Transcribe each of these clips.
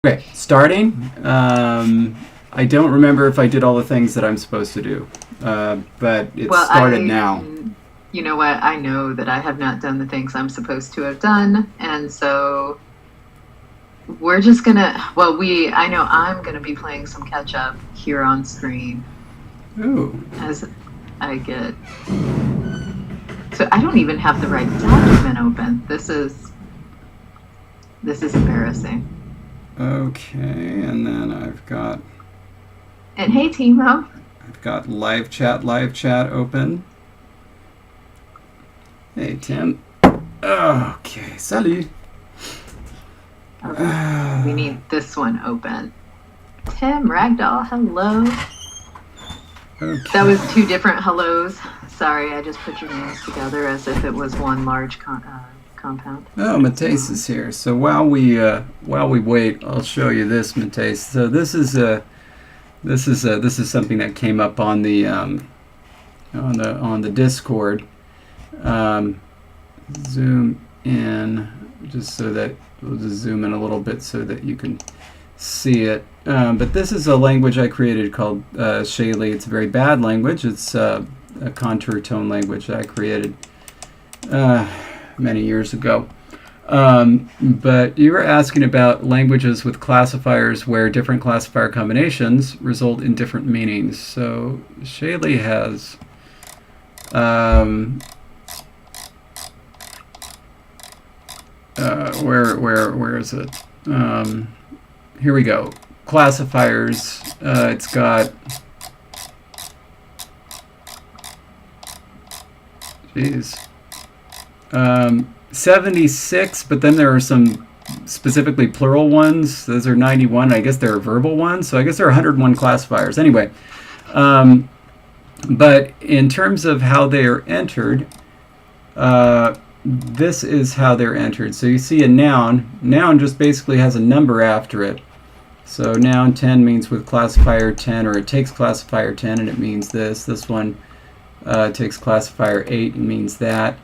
Okay, starting. I don't remember if I did all the things that I'm supposed to do, but it Well, started now. you know what? I know that I have not done the things I'm supposed to have done, and so we're just gonna. I know I'm gonna be playing some catch up here on screen Ooh, as I get. So I don't even have the right document open. This is embarrassing. okay, and then And hey, Timo. I've got live chat open. Hey, Tim. Okay, salut. Okay, we need this one open. Tim Ragdoll, hello. Okay. That was two different hellos. Sorry, I just put your names together as if it was one large compound. Oh, Mateus is here. So while we wait, I'll show you this, Mateus. So this is something that came up on the Discord. Zoom in just so that we'll just zoom in a little bit so that you can see it. But this is a language I created called Shaylee. It's a very bad language. It's a contour tone language that I created many years ago. But you were asking about languages with classifiers where different classifier combinations result in different meanings. So Shaylee has where is it? Here we go. Classifiers. It's got 76, but then there are some specifically plural ones. Those are 91. I guess there are verbal ones. So I guess there are 101 classifiers. Anyway, but in terms of how they are entered, this is how they're entered. So you see a noun. Noun just basically has a number after it. So noun 10 means with classifier 10, or it takes classifier 10 and it means this. This one takes classifier 8 and means that.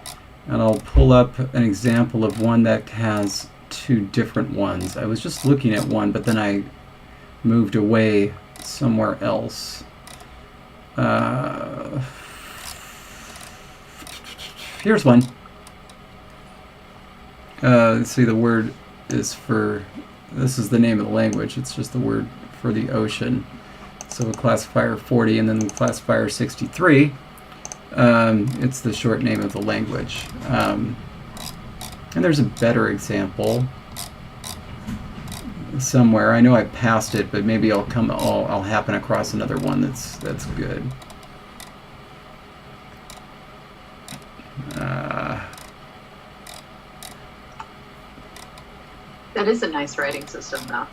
And I'll pull up an example of one that has two different ones. I was just looking at one, but then I moved away somewhere else. Here's one. Let's see, the word is for, this is the name of the language, it's just the word for the ocean. So a classifier 40 and then the classifier 63, it's the short name of the language. And there's a better example somewhere. I know I passed it, but maybe I'll happen across another one that's good. That is a nice writing system, though.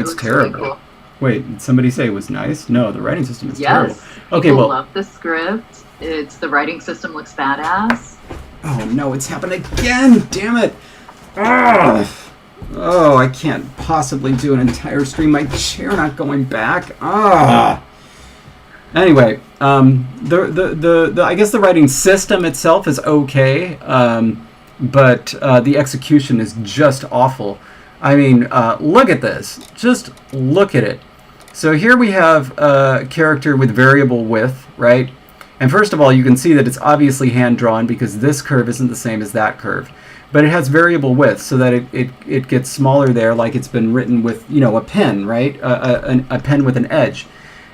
It's terrible. Really cool. Wait, did somebody say it was nice? No, the writing system is terrible. Okay, people love the script. The writing system looks badass. Oh no, it's happened again! Damn it! Oh, I can't possibly do an entire stream. My chair not going back. Anyway, I guess the writing system itself is okay. But the execution is just awful. I mean, look at this. Just look at it. So here we have a character with variable width, right? And first of all, you can see that it's obviously hand-drawn because this curve isn't the same as that curve. But it has variable width so that it gets smaller there, like it's been written with, a pen, right? A pen with an edge.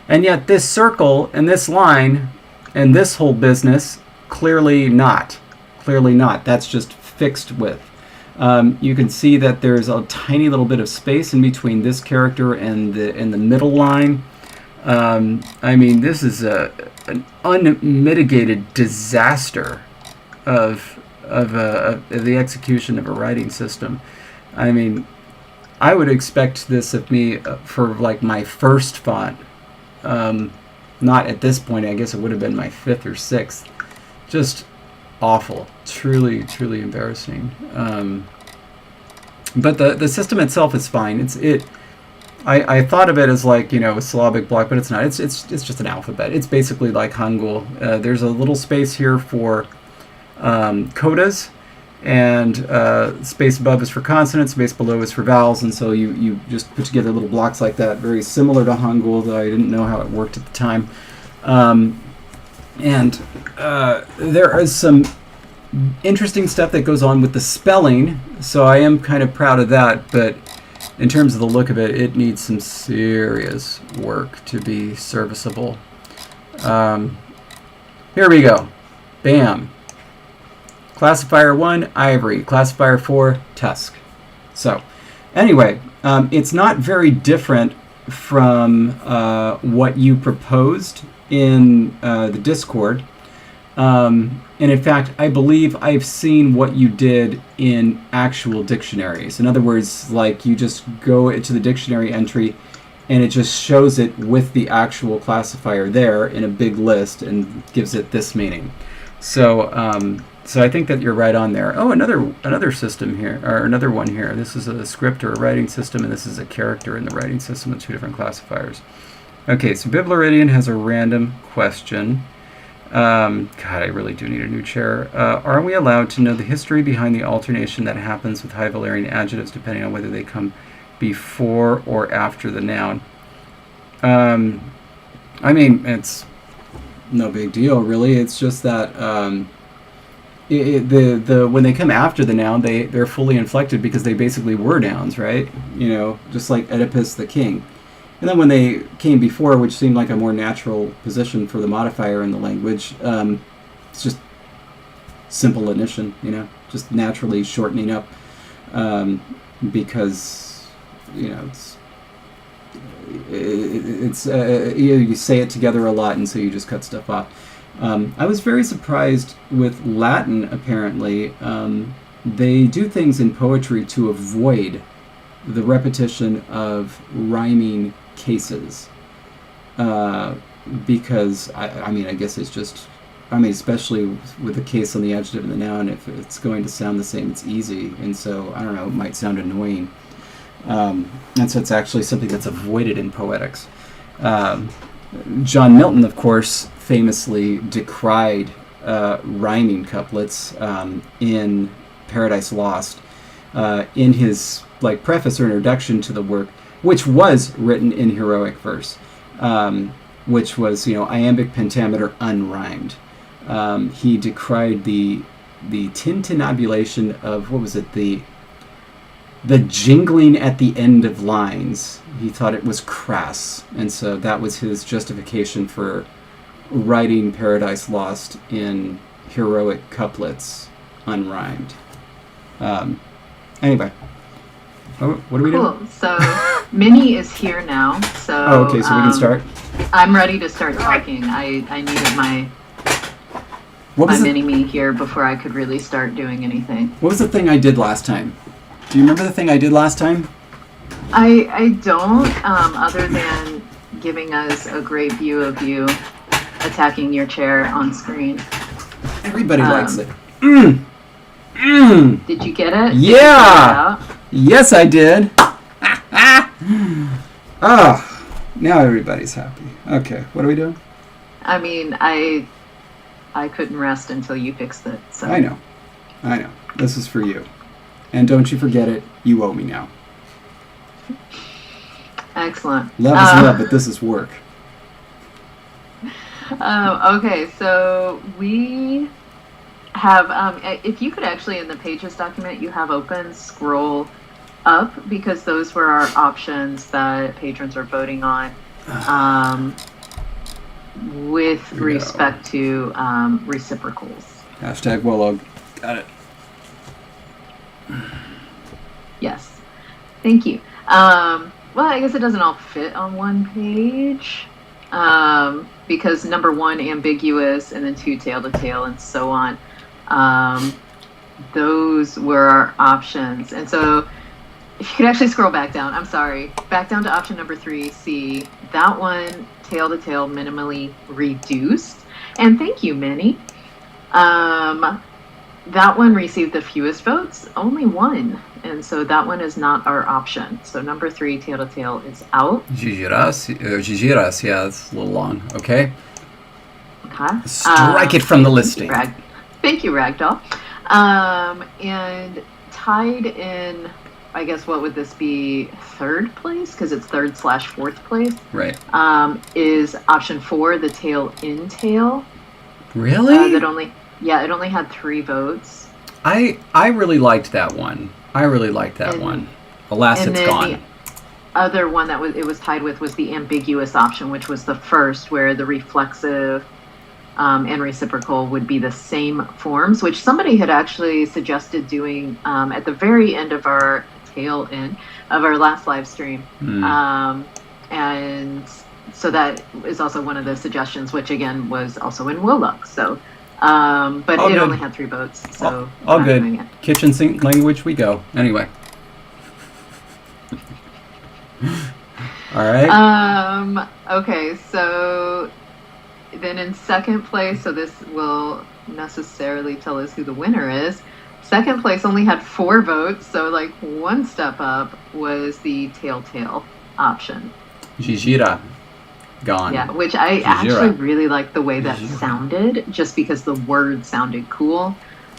And yet this circle and this line and this whole business, clearly not. Clearly not. That's just fixed width. You can see that there's a tiny little bit of space in between this character and the middle line. I mean, this is an unmitigated disaster of the execution of a writing system. I mean, I would expect this of me for like my first font. Not at this point. I guess it would have been my 5th or 6th. Just awful. Truly, truly embarrassing. But the system itself is fine. I thought of it as like, a syllabic block, but it's not. It's just an alphabet. It's basically like Hangul. There's a little space here for codas, and space above is for consonants, space below is for vowels, and so you just put together little blocks like that, very similar to Hangul, though I didn't know how it worked at the time. And there is some interesting stuff that goes on with the spelling, so I am kind of proud of that, but in terms of the look of it, it needs some serious work to be serviceable. Here we go. Bam. Classifier 1, ivory. Classifier 4, tusk. So, anyway, it's not very different from what you proposed in the Discord. And in fact, I believe I've seen what you did in actual dictionaries. In other words, like you just go into the dictionary entry and it just shows it with the actual classifier there in a big list and gives it this meaning. So, so I think that you're right on there. Oh, another system here, or another one here. This is a script or a writing system, and this is a character in the writing system with 2 different classifiers. Okay, so Bibloridian has a random question. God, I really do need a new chair. Are we allowed to know the history behind the alternation that happens with high Valyrian adjectives depending on whether they come before or after the noun? I mean, it's no big deal, really. It's just that when they come after the noun, they're fully inflected because they basically were nouns, right? You know, just like Oedipus the king. And then when they came before, which seemed like a more natural position for the modifier in the language, it's just simple addition, you know, just naturally shortening up, because, you know, you say it together a lot, and so you just cut stuff off. I was very surprised with Latin, apparently. They do things in poetry to avoid the repetition of rhyming cases. Because, I mean, I guess it's just, I mean, especially with the case on the adjective and the noun, if it's going to sound the same, it's easy. And so, I don't know, it might sound annoying. And so it's actually something that's avoided in poetics. John Milton, of course, famously decried rhyming couplets in Paradise Lost in his preface or introduction to the work, which was written in heroic verse, which was, iambic pentameter unrhymed. He decried the tintinnabulation of, what was it, the jingling at the end of lines. He thought it was crass, and so that was his justification for writing Paradise Lost in heroic couplets unrhymed. Anyway, what are we doing? Cool. So Minnie is here now. So okay, so we can start. I'm ready to start talking. I needed my mini-me here before I could really start doing anything. What was the thing I did last time? Do you remember the thing I did last time? I don't, other than giving us a great view of you attacking your chair on screen. Everybody likes it. Did you get it? Yeah! Yes, I did. Now everybody's happy. Okay, what are we doing? I mean, I couldn't rest until you fixed it. So. I know. This is for you. And don't you forget it, you owe me now. Excellent. Love is love, but this is work. Okay, so we have, if you could actually, in the Pages document you have open, scroll up, because those were our options that patrons are voting on with respect to reciprocals. Hashtag Wolo. Got it. Yes. Thank you. Well, I guess it doesn't all fit on one page, because number 1, ambiguous, and then 2, tail to tail, and so on. Those were our options. And so if you could actually scroll back down, I'm sorry, back down to option number 3, C. That one, tail to tail, minimally reduced. And thank you, Minnie. That one received the fewest votes, only 1. And so that one is not our option. So number 3, tail to tail, is out. Gigiras, yeah, that's a little long. Okay. Okay. Strike it from the listing. Thank you, Ragdoll. And tied in, I guess, what would this be? Third place, because it's third/fourth place. Right. Is option 4, the tail in tail. Really? It only had 3 votes. I really liked that one. One. Alas, it's gone. The other one that it was tied with was the ambiguous option, which was the first, where the reflexive and reciprocal would be the same forms, which somebody had actually suggested doing at the very end of our tail end of our last live stream. And so that is also one of the suggestions, which again was also in Willock. So, but it only had 3 votes. So all good. Kitchen sink language we go. Anyway. All right. Okay, so then in second place, so this will necessarily tell us who the winner is. Second place only had 4 votes, so like one step up was the tail option. Jijira. Gone. Yeah, which I actually really like the way that sounded, just because the word sounded cool.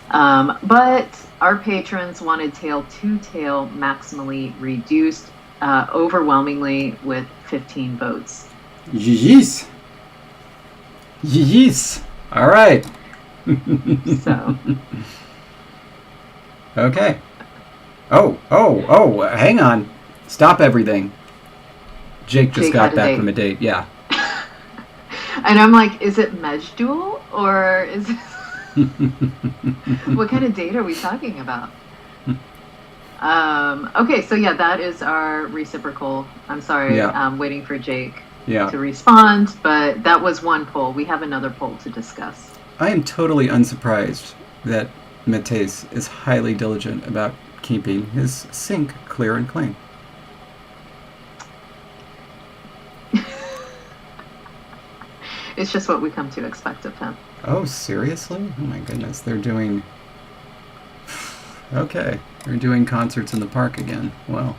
But our patrons wanted tail to tail maximally reduced, overwhelmingly with 15 votes. Yes. All right. So. Okay. Oh, hang on. Stop everything. Jake just got back from a date. Yeah. And I'm like, is it Mejdul or is it... What kind of date are we talking about? Okay, so yeah, that is our reciprocal. I'm sorry, I'm waiting for Jake to respond, but that was one poll. We have another poll to discuss. I am totally unsurprised that Matthias is highly diligent about keeping his sink clear and clean. It's just what we come to expect of him. Oh, seriously? Oh my goodness, they're doing... Okay, they're doing concerts in the park again. Well,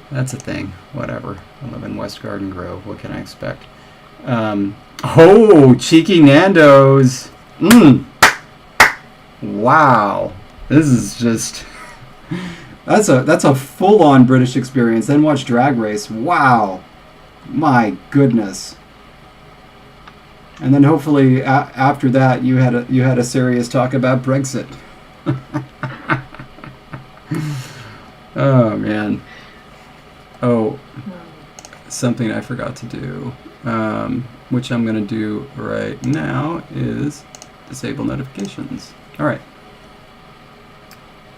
that's a thing. Whatever. I live in West Garden Grove. What can I expect? Oh, cheeky Nando's. Wow. This is just... That's a full-on British experience. Then watch Drag Race. Wow. My goodness. And then hopefully after that you had a serious talk about Brexit. Oh man. Oh, something I forgot to do, which I'm gonna do right now, is disable notifications. All right.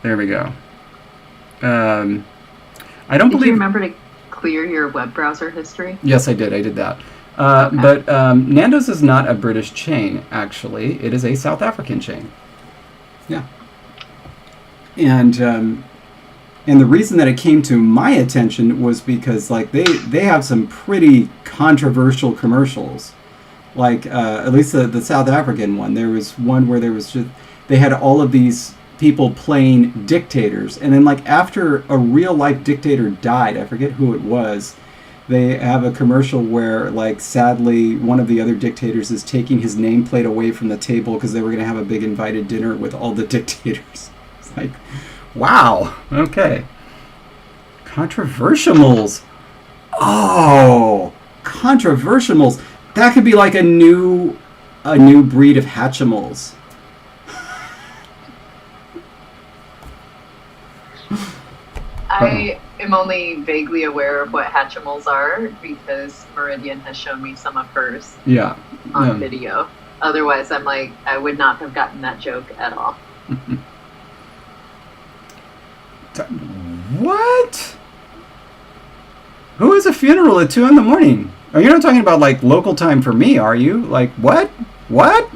There we go. I don't believe. Did you remember to clear your web browser history? Yes, I did. I did that. Okay. But Nando's is not a British chain, actually. It is a South African chain. Yeah. And the reason that it came to my attention was because like they have some pretty controversial commercials. Like at least the South African one. There was one where they had all of these people playing dictators, and then like after a real life dictator died, I forget who it was. They have a commercial where, like, sadly, one of the other dictators is taking his nameplate away from the table because they were going to have a big invited dinner with all the dictators. It's like, wow, okay. Controversials. Oh, controversials. That could be like a new breed of Hatchimals. I am only vaguely aware of what Hatchimals are because Meridian has shown me some of hers on video. Otherwise, I'm like, I would not have gotten that joke at all. What? Who has a funeral at 2 a.m? Oh, you're not talking about like local time for me, are you? Like what? What?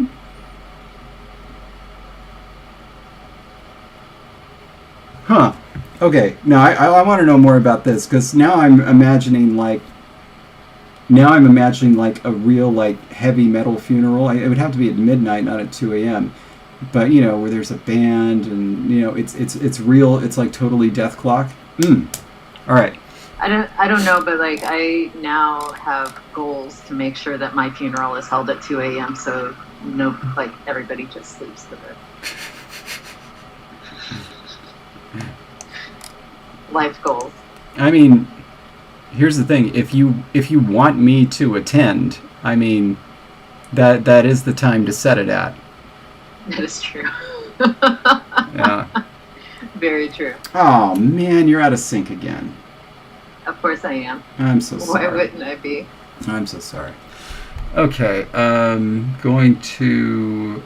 Huh. Okay, now I want to know more about this because now I'm imagining like a real like heavy metal funeral. It would have to be at midnight, not at 2 a.m. But you know, where there's a band and you know it's real. It's like totally death clock. All right. I don't know, but like I now have goals to make sure that my funeral is held at 2 a.m. So no, like everybody just sleeps to bed. life goals. I mean, here's the thing. If you want me to attend, I mean, that is the time to set it at. That is true. Yeah. Very true. Oh man, you're out of sync again. Of course I am. I'm so sorry. Why wouldn't I be? I'm so sorry. Okay, going to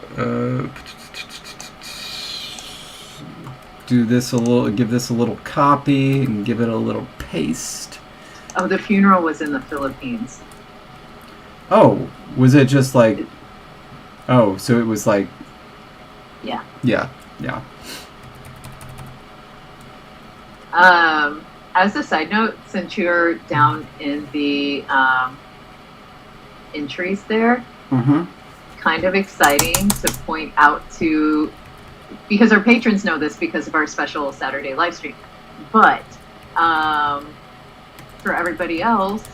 do this a little, give this a little copy and give it a little paste. Oh, the funeral was in the Philippines. Oh, was it just like? Oh, so it was like. Yeah. Yeah. As a side note, since you're down in the entries there, kind of exciting to point out to, because our patrons know this because of our special Saturday live stream, but for everybody else,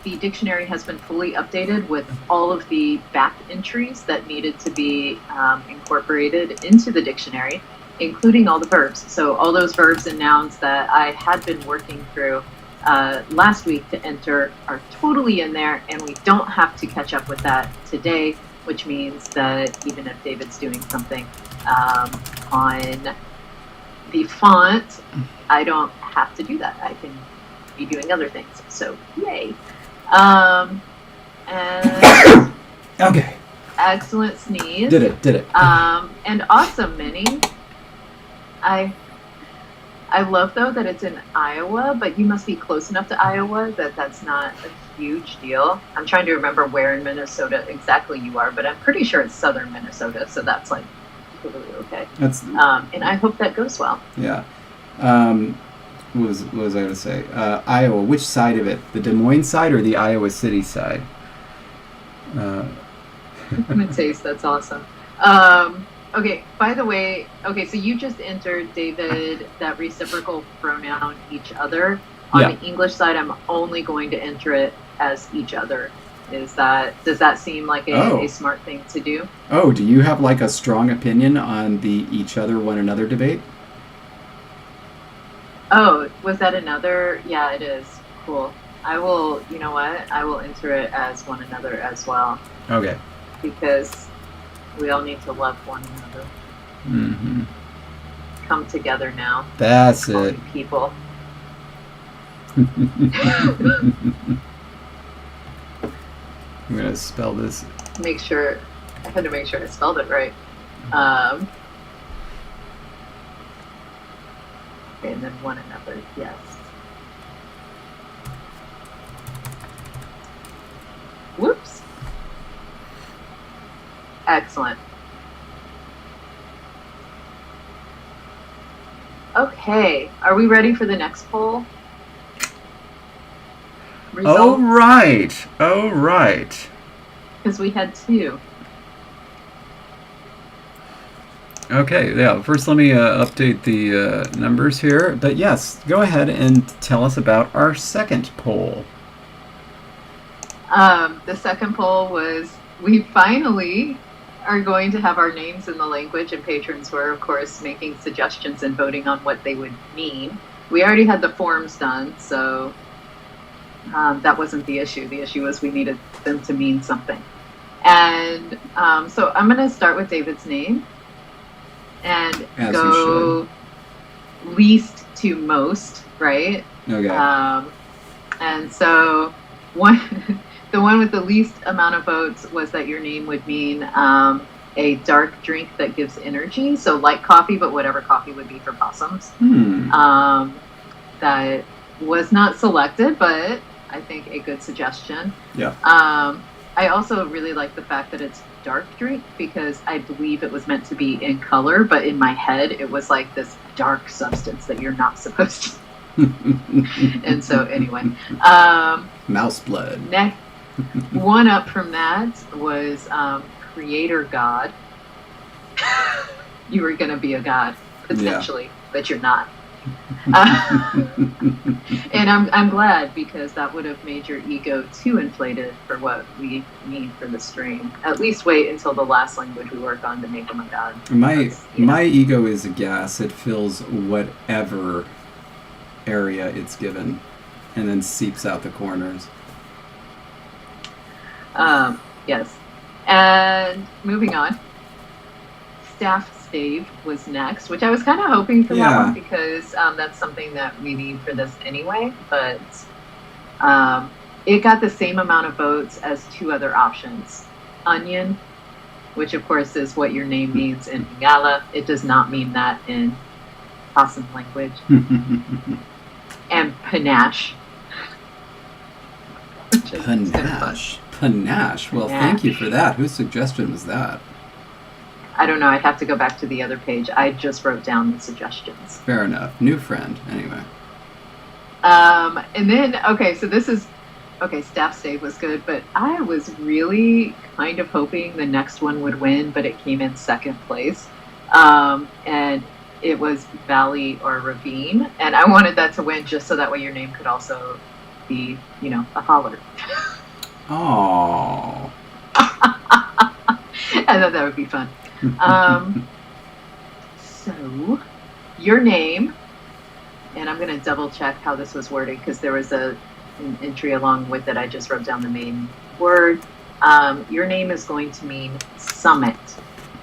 the dictionary has been fully updated with all of the back entries that needed to be incorporated into the dictionary, including all the verbs. So all those verbs and nouns that I had been working through last week to enter are totally in there, and we don't have to catch up with that today, which means that even if David's doing something on the font, I don't have to do that. I can be doing other things. So yay. And Okay. excellent sneeze. Did it. And awesome, Minnie. I love, though, that it's in Iowa, but you must be close enough to Iowa that that's not a huge deal. I'm trying to remember where in Minnesota exactly you are, but I'm pretty sure it's southern Minnesota, so that's like totally okay. That's and I hope that goes well. yeah. What was I going to say? Iowa. Which side of it? The Des Moines side or the Iowa City side? Taste, that's awesome. Okay, by the way, so you just entered, David, that reciprocal pronoun each other. On the English side, I'm only going to enter it as each other. Does that seem like a smart thing to do? Oh, do you have like a strong opinion on the each other, one another debate? Oh, was that another? Yeah, it is. Cool. I will, you know what? I will enter it as one another as well. Okay. Because we all need to love one another. Mm-hmm. Come together now. That's it. People. I'm going to spell this. I had to make sure I spelled it right. Okay, and then one another, yes. Whoops. Excellent. Okay, are we ready for the next poll? Results? Oh, right. Because we had two. Okay, yeah, first let me update the numbers here. But yes, go ahead and tell us about our second poll. The second poll was, we finally are going to have our names in the language, and patrons were, of course, making suggestions and voting on what they would mean. We already had the forms done, so that wasn't the issue. The issue was we needed them to mean something. And so I'm going to start with David's name and go least to most, right? Okay. And so the one with the least amount of votes was that your name would mean a dark drink that gives energy. So light coffee, but whatever coffee would be for possums. That was not selected, but I think a good suggestion. Yeah. I also really like the fact that it's dark drink, because I believe it was meant to be in color, but in my head it was like this dark substance that you're not supposed to. And so anyway, mouse blood. Next, one up from that was Creator God. You were going to be a god potentially, but you're not. And I'm glad, because that would have made your ego too inflated for what we need for the stream. At least wait until the last language we work on to make him a god. My ego is a gas. It fills whatever area it's given, and then seeps out the corners. Yes. And moving on, staff stave was next, which I was kind of hoping for that one because that's something that we need for this anyway. But it got the same amount of votes as two other options. Onion, which of course is what your name means in Lingala. It does not mean that in Possum language. And panache. Panache. Panache. Well, thank you for that. Whose suggestion was that? I don't know. I'd have to go back to the other page. I just wrote down the suggestions. Fair enough. New friend. Anyway. And then, okay, so this is, okay, staff stave was good, but I was really kind of hoping the next one would win, but it came in second place. And it was valley or ravine. And I wanted that to win just so that way your name could also be, you know, a holler. Oh. I thought that would be fun. So, your name, and I'm going to double check how this was worded because there was an entry along with it. I just wrote down the main word. Your name is going to mean summit,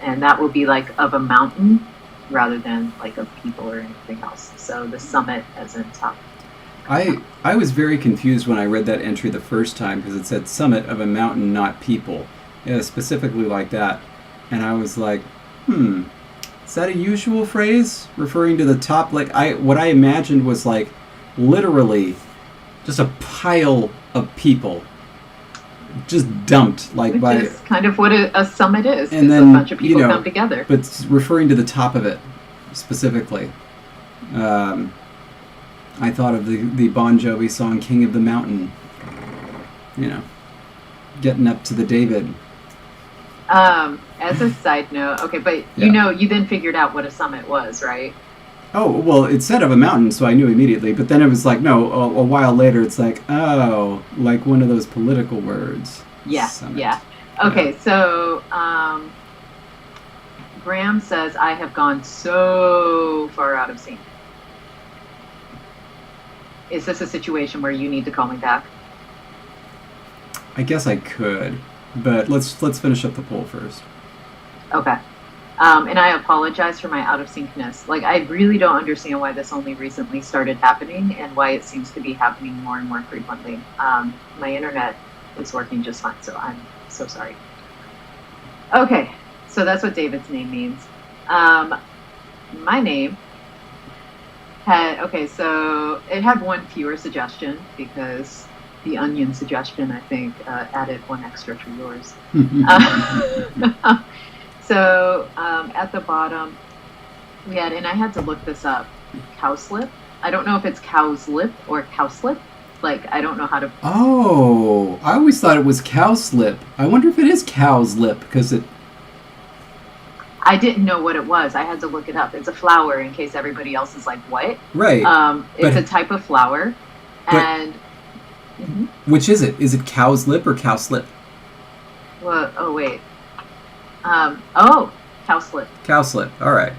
and that will be like of a mountain rather than like of people or anything else. So the summit as in top. I was very confused when I read that entry the first time because it said summit of a mountain, not people. Yeah, specifically like that. And I was like, is that a usual phrase referring to the top? Like what I imagined was like literally just a pile of people just dumped like Which by is kind of what a summit is. And then a bunch of people come together. But referring to the top of it specifically. I thought of the Bon Jovi song King of the Mountain. You know, getting up to the David. As a side note, okay, but you know, you then figured out what a summit was, right? Oh, well, it said of a mountain, so I knew immediately. But then it was like, no, a while later, it's like, oh, like one of those political words. Yeah, summit. Yeah. Okay, so Graham says, I have gone so far out of sync. Is this a situation where you need to call me back? I guess I could, but let's finish up the poll first. Okay. And I apologize for my out of syncness. Like, I really don't understand why this only recently started happening and why it seems to be happening more and more frequently. My internet is working just fine, so I'm so sorry. Okay, so that's what David's name means. My name had, okay, so it had one fewer suggestion because the onion suggestion, I think, added one extra to yours. So at the bottom, we had, and I had to look this up, cowslip. I don't know if it's cowslip or cowslip. Like, I don't know how to... Oh, I always thought it was cowslip. I wonder if it is cowslip, because it... I didn't know what it was. I had to look it up. It's a flower, in case everybody else is like, what? Right. It's a type of flower, and... Which is it? Is it cowslip or cowslip? Well, oh, wait. Oh, cowslip. Cowslip, all right.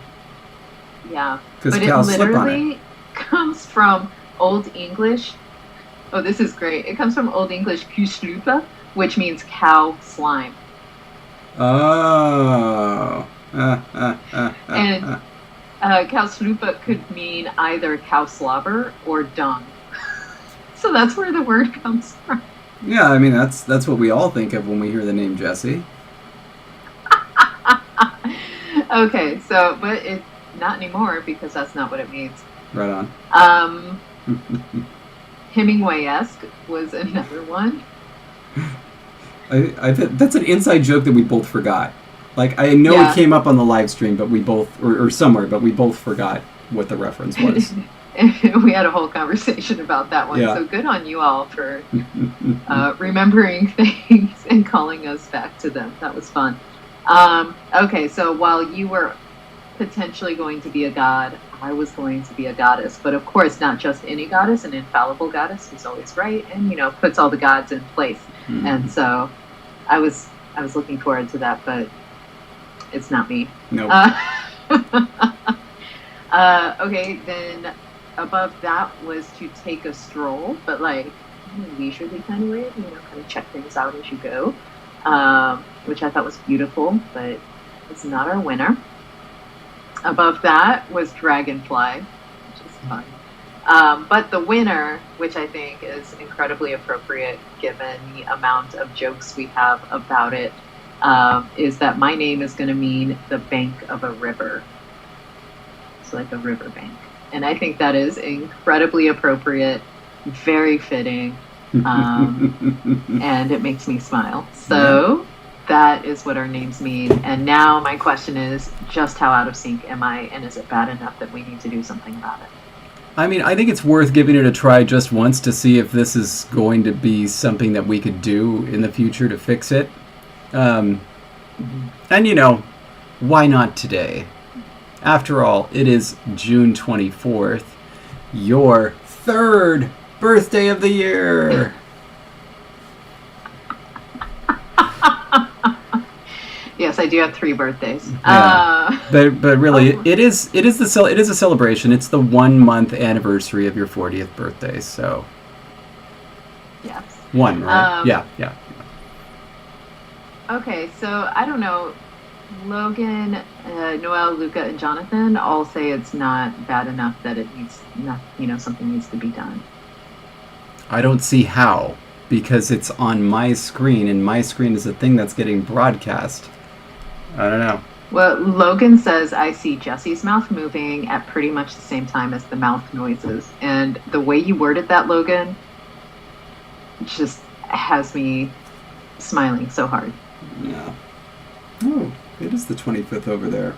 Yeah. Because but it literally comes from Old English. Oh, this is great. It comes from Old English kuslupa, which means cow slime. Oh. And cowslupa could mean either cow slobber or dung. So that's where the word comes from. Yeah, I mean, that's what we all think of when we hear the name Jessie. Okay, so, but it's not anymore because that's not what it means. Right on. Hemingway-esque was another one. That's an inside joke that we both forgot. Like, I know it came up on the live stream, but we both, or somewhere, but we both forgot what the reference was. We had a whole conversation about that one, so good on you all for remembering things and calling us back to them. That was fun. Okay, so while you were potentially going to be a god, I was going to be a goddess, but of course not just any goddess, an infallible goddess who's always right and, you know, puts all the gods in place. And so I was looking forward to that, but it's not me. No. Okay, then above that was to take a stroll, but like in a leisurely kind of way, kind of check things out as you go, which I thought was beautiful, but it's not our winner. Above that was Dragonfly, which is fun. But the winner, which I think is incredibly appropriate given the amount of jokes we have about it, is that my name is going to mean the bank of a river. It's like a river bank. And I think that is incredibly appropriate, very fitting, and it makes me smile. So that is what our names mean. And now my question is, just how out of sync am I, and is it bad enough that we need to do something about it? I mean, I think it's worth giving it a try just once to see if this is going to be something that we could do in the future to fix it. And, why not today? After all, it is June 24th, your third birthday of the year. Yes, I do have 3 birthdays. Yeah. But really, it is a celebration. It's the 1 month anniversary of your 40th birthday. So yes, 1, right? Yeah. Okay, so I don't know. Logan, Noel, Luca, and Jonathan all say it's not bad enough that it needs, something needs to be done. I don't see how, because it's on my screen, and my screen is a thing that's getting broadcast. I don't know. Well, Logan says, I see Jessie's mouth moving at pretty much the same time as the mouth noises. And the way you worded that, Logan, just has me smiling so hard. Yeah. Oh, it is the 25th over there.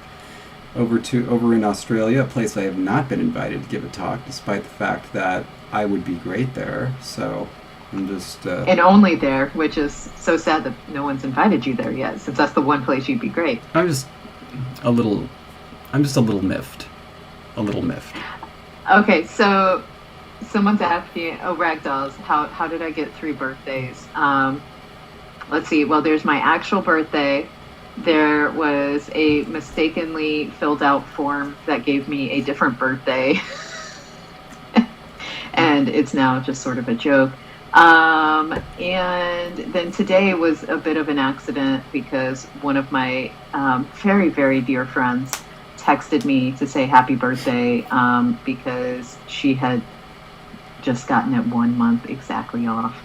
Over in Australia, a place I have not been invited to give a talk, despite the fact that I would be great there. So I'm just... And only there, which is so sad that no one's invited you there yet, since that's the one place you'd be great. I'm just a little miffed. A little miffed. Okay, so someone's asking, Ragdolls, how did I get 3 birthdays? Let's see, well, there's my actual birthday. There was a mistakenly filled out form that gave me a different birthday. And it's now just sort of a joke. And then today was a bit of an accident because one of my very, very dear friends texted me to say happy birthday because she had just gotten it 1 month exactly off.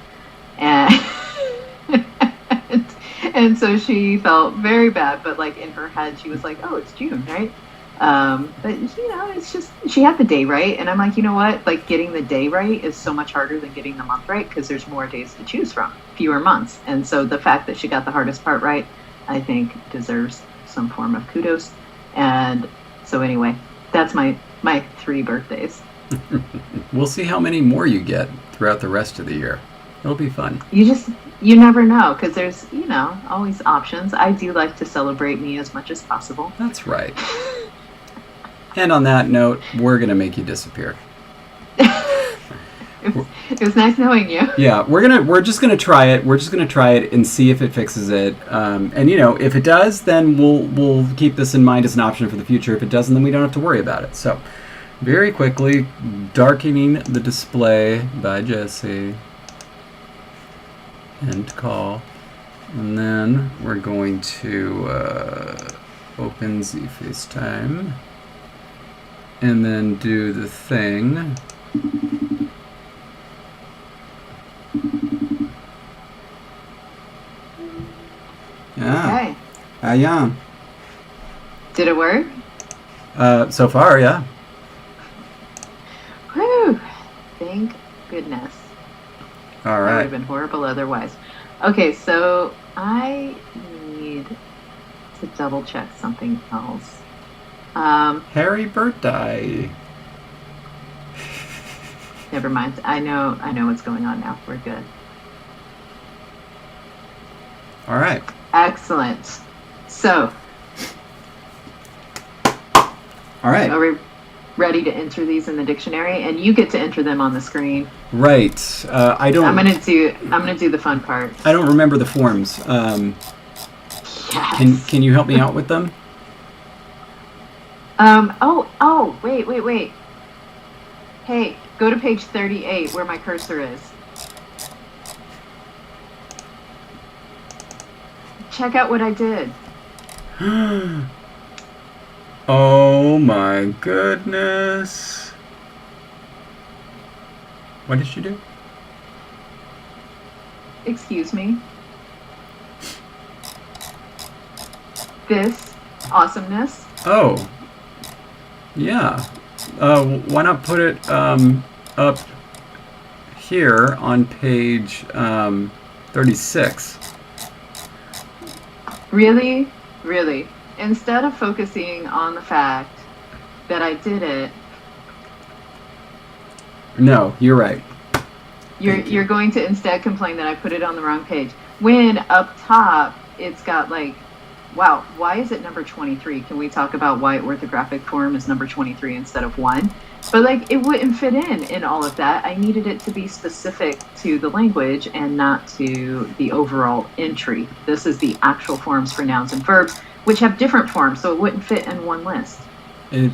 And so she felt very bad, but like in her head, she was like, oh, it's June, right? But it's just, she had the day right. And I'm like, you know what? Like getting the day right is so much harder than getting the month right because there's more days to choose from, fewer months. And so the fact that she got the hardest part right, I think deserves some form of kudos. And so anyway, that's my 3 birthdays. We'll see how many more you get throughout the rest of the year. It'll be fun. You never know, because there's, always options. I do like to celebrate me as much as possible. That's right. And on that note, we're going to make you disappear. It was nice knowing you. Yeah, we're just gonna try it. We're just gonna try it and see if it fixes it. And if it does, then we'll keep this in mind as an option for the future. If it doesn't, then we don't have to worry about it. So, very quickly, darkening the display by Jessie. End call, and then we're going to open Z FaceTime, and then do the thing. Yeah. Okay. Yeah. Did it work? So far, yeah. Whew. Thank goodness. All right. That would have been horrible otherwise. Okay, so I need to double check something else. Happy birthday. Never mind. I know what's going on now. We're good. All right. Excellent. So. All right. Are we ready to enter these in the dictionary? And you get to enter them on the screen. Right. I don't. I'm gonna do the fun part. I don't remember the forms. Yes. Can you help me out with them? Wait. Hey, go to page 38 where my cursor is. Check out what I did. Oh my goodness. What did you do? Excuse me. This awesomeness. Oh. Yeah. Why not put it up here on page 36? Really? Really? Instead of focusing on the fact that I did it, No, you're right. you're going to instead complain that I put it on the wrong page. When up top, it's got like, wow, why is it number 23? Can we talk about why orthographic form is number 23 instead of 1? But like, it wouldn't fit in all of that. I needed it to be specific to the language and not to the overall entry. This is the actual forms for nouns and verbs, which have different forms, so it wouldn't fit in one list. It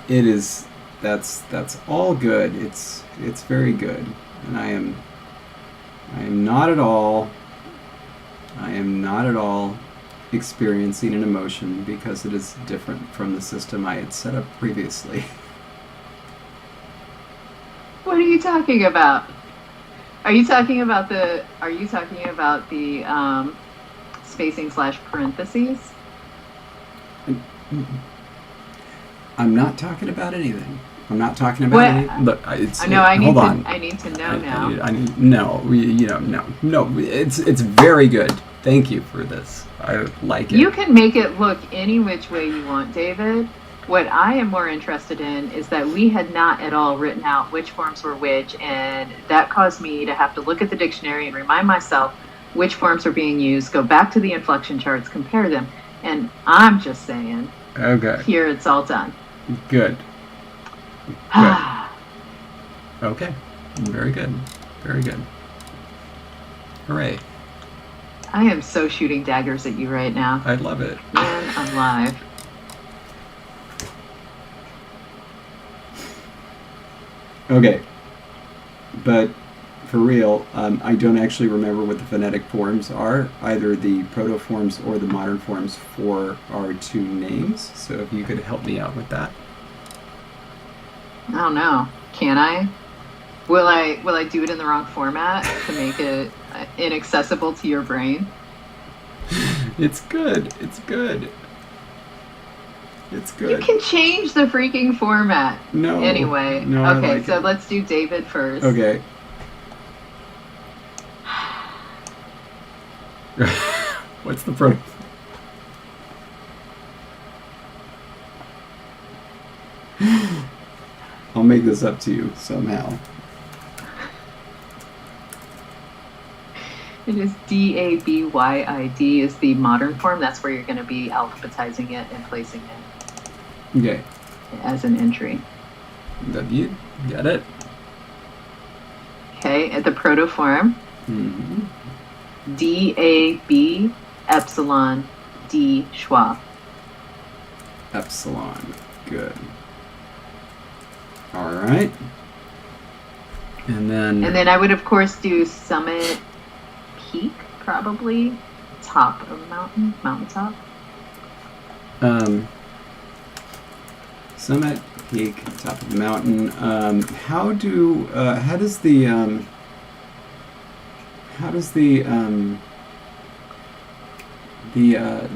is. That's all good. It's very good, and I am not at all experiencing an emotion because it is different from the system I had set up previously. What are you talking about? Are you talking about the spacing / parentheses? I'm not talking about anything. I'm not talking about anything. Look, it's. I know. Hold on. I need to know now. No. It's very good. Thank you for this. I like it. You can make it look any which way you want, David. What I am more interested in is that we had not at all written out which forms were which, and that caused me to have to look at the dictionary and remind myself which forms are being used, go back to the inflection charts, compare them, and I'm just saying, Okay. here it's all done. Good. Okay. Very good. Very good. Hooray. I am so shooting daggers at you right now. I love it. Man, I'm live. Okay. But for real, I don't actually remember what the phonetic forms are, either the proto-forms or the modern forms for our two names. So if you could help me out with that. I don't know. Can I? Will I do it in the wrong format to make it inaccessible to your brain? It's good. It's good. It's good. You can change the freaking format. No. Anyway. No, okay, like so it. let's do David first. Okay. What's the proto? I'll make this up to you somehow. It is DABYID is the modern form. That's where you're going to be alphabetizing it and placing it. Okay. As an entry. W. Got it. Okay, at the proto form. Mm-hmm. DAB epsilon D schwa. Epsilon. Good. All right. And then I would of course do summit peak, probably top of mountain, mountaintop. Summit, peak, top of the mountain. How does the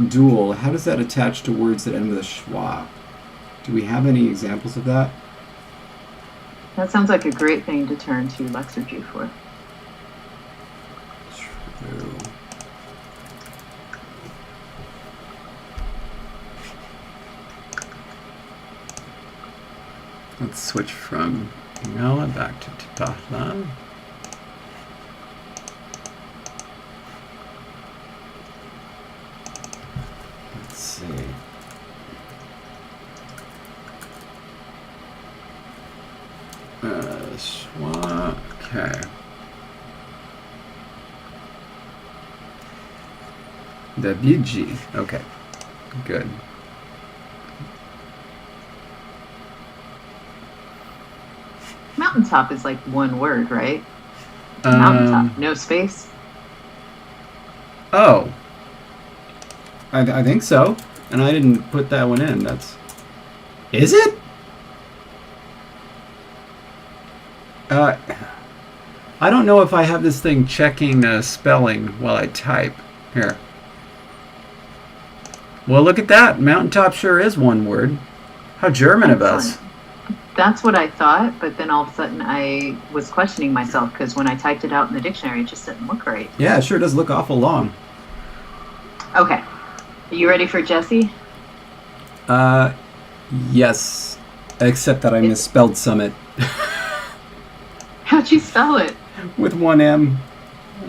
dual, how does that attach to words that end with a schwa? Do we have any examples of that? That sounds like a great thing to turn to Lexergy for. True. Let's switch from Tpaalha back to Tpaalha. Let's see. Schwa. Okay. WG. Okay. Good. mountaintop is like one word, right? Mountaintop, no space. Oh. I think so. And I didn't put that one in. That's... Is it? I don't know if I have this thing checking spelling while I type. Here. Well, look at that. Mountaintop sure is one word. How German of us. That's what I thought, but then all of a sudden I was questioning myself because when I typed it out in the dictionary, it just didn't look right. Yeah, it sure does look awful long. Okay. Are you ready for Jessie? Yes. Except that I misspelled summit. How'd you spell it? With one M.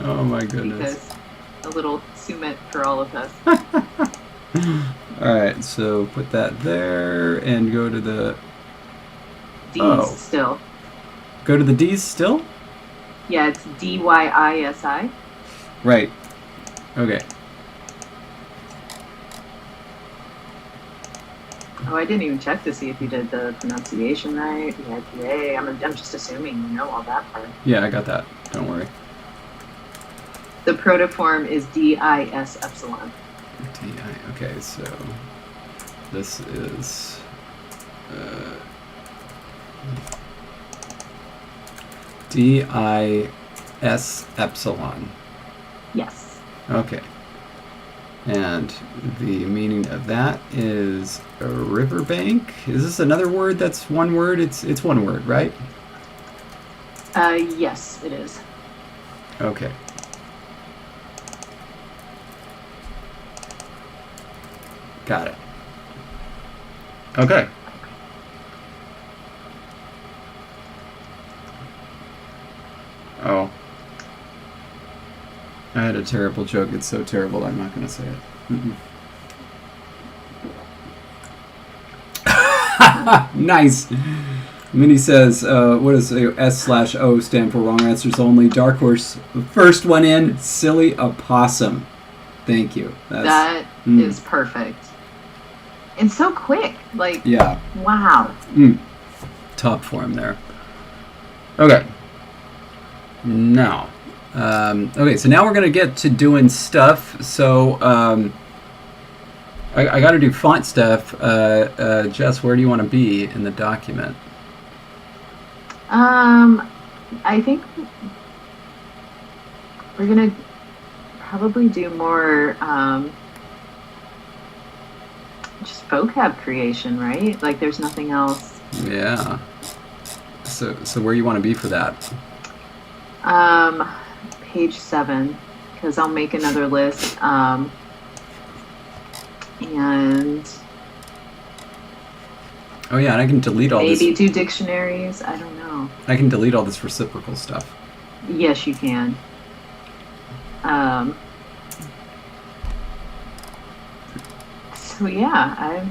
Oh my goodness. Because a little summit for all of us. Alright, so put that there and go to the... D's still. Go to the D's still? Yeah, it's D-Y-I-S-I. Right. Okay. Oh, I didn't even check to see if you did the pronunciation right. Yeah, yay. I'm just assuming you know all that part. Yeah, I got that. Don't worry. The protoform is D-I-S epsilon. D-I, okay, so this is D-I-S epsilon. Yes. Okay. And the meaning of that is a riverbank. Is this another word that's one word? It's one word, right? Yes, it is. Okay. Got it. Okay. Oh. I had a terrible joke. It's so terrible I'm not going to say it. Nice. Minnie says, what does S/O stand for? Wrong answers only. Dark horse. First one in. Silly opossum. Thank you. That is perfect. And so quick. Like, yeah. Wow. Top form there. Okay. Now. Okay, so now we're going to get to doing stuff. So, I got to do font stuff. Jess, where do you want to be in the document? I think we're going to probably do more, just vocab creation, right? Like, there's nothing else. Yeah. So where you want to be for that? Page 7, because I'll make another list. And oh yeah, and I can delete all this. Maybe do dictionaries. I don't know. I can delete all this reciprocal stuff. Yes, you can. So yeah,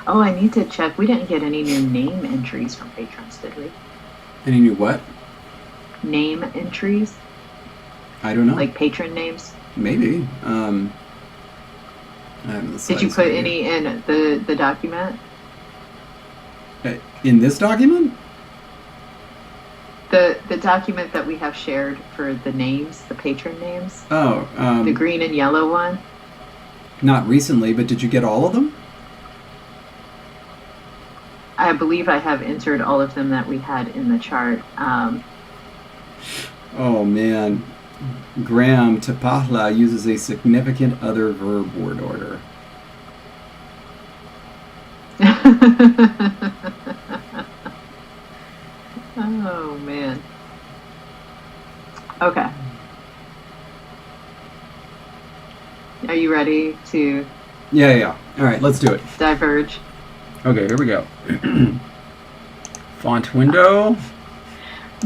I need to check. We didn't get any new name entries from patrons, did we? Any new what? Name entries. I don't know. Like patron names? Maybe. Did you put any in the document? In this document? The document that we have shared for the names, the patron names. Oh. The green and yellow one. Not recently, but did you get all of them? I believe I have entered all of them that we had in the chart. Oh man. Graham, Tpaalha uses a significant other verb word order. Oh man. Okay. Are you ready to? Yeah. All right, let's do it. Diverge. Okay, here we go. Font window.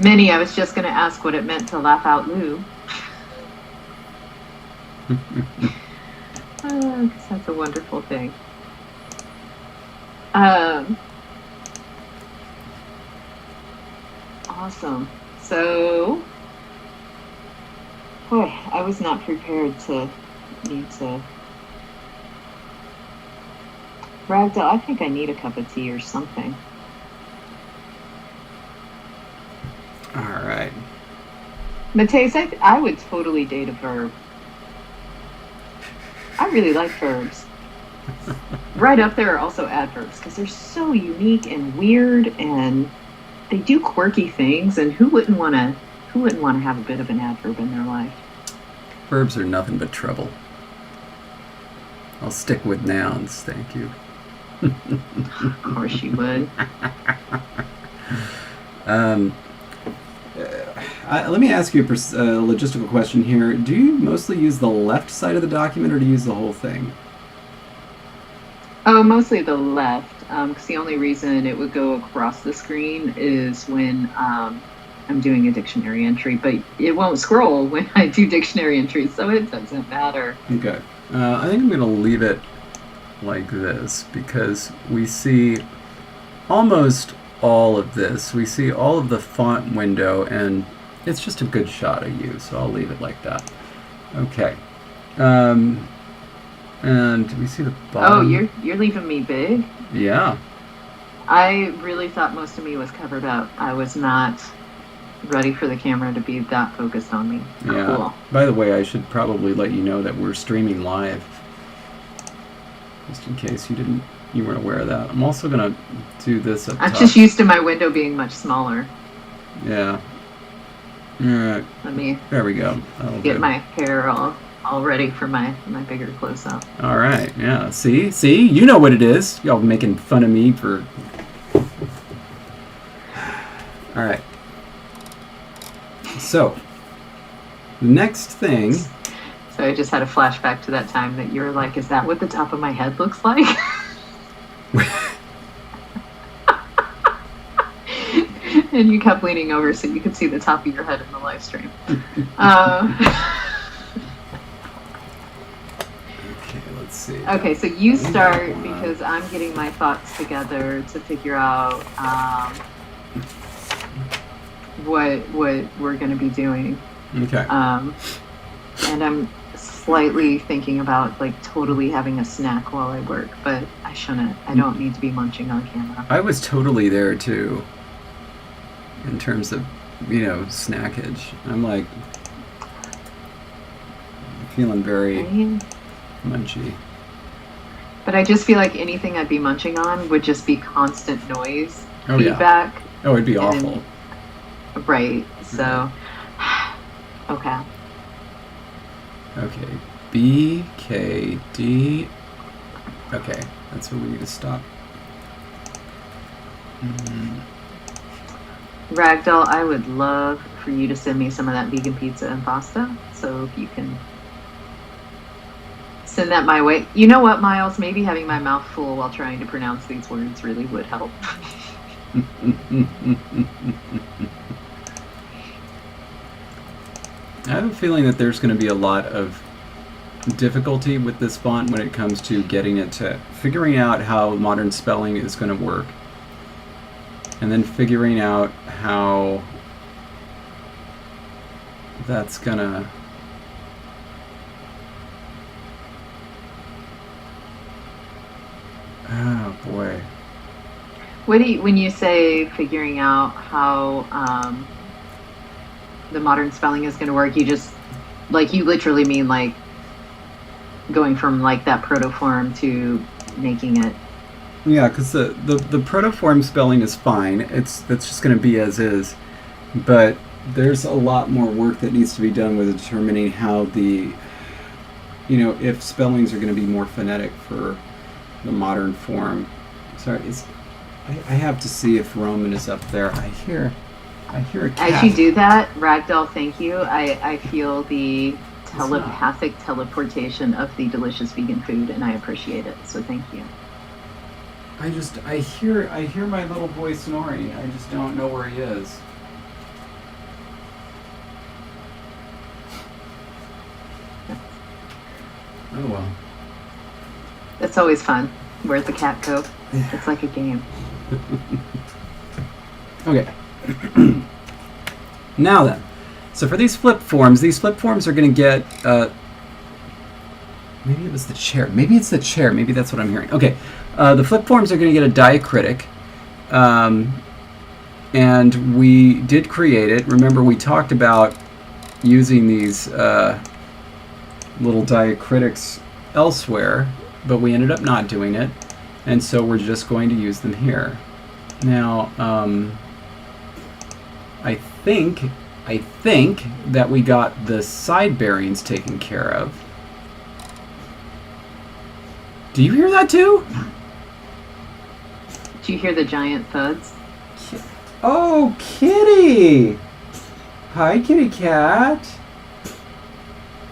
Minnie, I was just going to ask what it meant to laugh out Lou. Because that's a wonderful thing. Awesome. So, boy, I was not prepared to need to. Ragdoll, I think I need a cup of tea or something. Mateus, I would totally date a verb. I really like verbs. Right up there are also adverbs because they're so unique and weird, and they do quirky things. And who wouldn't want to have a bit of an adverb in their life? Verbs are nothing but trouble. I'll stick with nouns, thank you. Of course you would. Let me ask you a logistical question here. Do you mostly use the left side of the document, or do you use the whole thing? Oh, mostly the left, because the only reason it would go across the screen is when I'm doing a dictionary entry, but it won't scroll when I do dictionary entries, so it doesn't matter. Okay. I think I'm going to leave it like this because we see almost all of this. We see all of the font window, and it's just a good shot of you, so I'll leave it like that. Okay. And we see the bottom. Oh, you're leaving me big? Yeah. I really thought most of me was covered up. I was not ready for the camera to be that focused on me. Yeah. Cool. By the way, I should probably let you know that we're streaming live, just in case you weren't aware of that. I'm also gonna do this up top. I'm just used to my window being much smaller. Yeah. All right. Let me There we go. That'll get do. my hair all ready for my bigger close-up. All right. Yeah. See, you know what it is. Y'all making fun of me for. All right. So, the next thing. So I just had a flashback to that time that you were like, "Is that what the top of my head looks like?" And you kept leaning over so you could see the top of your head in the live stream. Okay, let's see. Okay, so you start because I'm getting my thoughts together to figure out what we're going to be doing. Okay. And I'm slightly thinking about like totally having a snack while I work, but I shouldn't. I don't need to be munching on camera. I was totally there too. In terms of, snackage. I'm like feeling very munchy. But I just feel like anything I'd be munching on would just be constant noise feedback. Yeah. Oh, it'd be awful. Right. So, okay. Okay. B, K, D. Okay. That's where we need to stop. Ragdoll, I would love for you to send me some of that vegan pizza and pasta. So if you can send that my way. You know what, Miles? Maybe having my mouth full while trying to pronounce these words really would help. I have a feeling that there's going to be a lot of difficulty with this font when it comes to getting it to figuring out how modern spelling is going to work. And then figuring out how that's gonna... Oh boy. When you say figuring out how the modern spelling is gonna work, you just, like, you literally mean like going from like that protoform to making it. Yeah, because the protoform spelling is fine. That's just going to be as is. But there's a lot more work that needs to be done with determining how the, if spellings are going to be more phonetic for the modern form. Sorry, I have to see if Roman is up there. I hear a cat. As you do that, Ragdoll, thank you. I feel the telepathic teleportation of the delicious vegan food, and I appreciate it. So thank you. I hear my little boy snoring. I just don't know where he is. Oh well. It's always fun. Where'd the cat go? It's like a game. Okay. Now then. So for these flip forms are going to get... maybe it was the chair. Maybe it's the chair. Maybe that's what I'm hearing. Okay. The flip forms are going to get a diacritic. And we did create it. Remember, we talked about using these little diacritics elsewhere, but we ended up not doing it, and so we're just going to use them here. Now, I think that we got the side bearings taken care of. Do you hear that too? Do you hear the giant thuds? Oh, Kitty! Hi, kitty cat.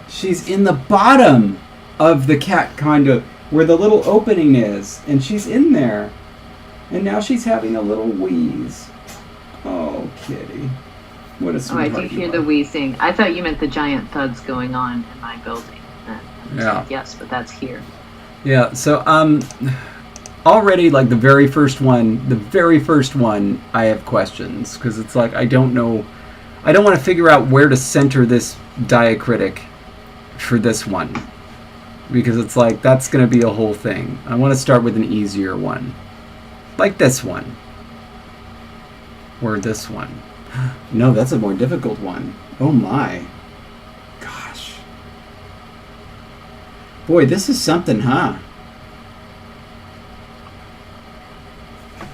She's in the bottom of the cat condo where the little opening is, and she's in there. And now she's having a little wheeze. Oh, Kitty. What a sweetheart. Oh, I do hear the wheezing. I thought you meant the giant thuds going on in my building. Yeah. Like, yes, but that's here. Yeah, so already like the very first one I have questions, because it's like I don't want to figure out where to center this diacritic for this one, because it's like that's going to be a whole thing. I want to start with an easier one, like this one or this one. No, that's a more difficult one. Oh my gosh, boy, this is something, huh?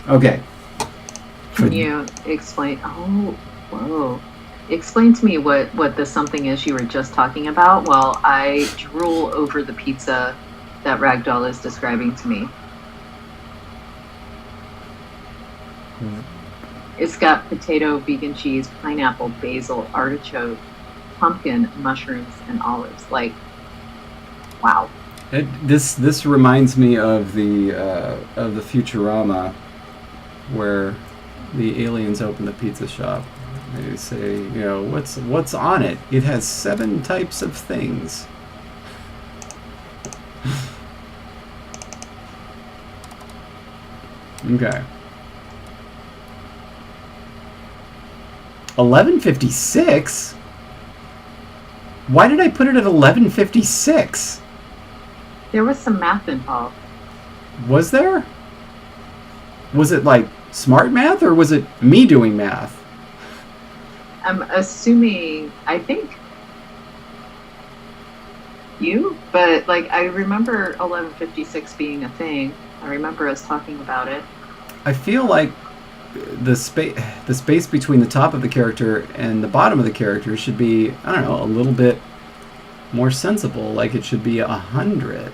Okay. Can you explain? Oh, whoa. Explain to me what the something is you were just talking about while I drool over the pizza that Ragdoll is describing to me. It's got potato, vegan cheese, pineapple, basil, artichoke, pumpkin, mushrooms, and olives. Like, wow. This reminds me of the Futurama, where the aliens open the pizza shop. They say, you know, what's on it? It has 7 types of things. Okay. 11:56? Why did I put it at 11:56? There was some math involved. Was there? Was it like smart math, or was it me doing math? I'm assuming, I think you, but like I remember 11:56 being a thing. I remember us talking about it. I feel like the space between the top of the character and the bottom of the character should be, I don't know, a little bit more sensible. Like it should be 100.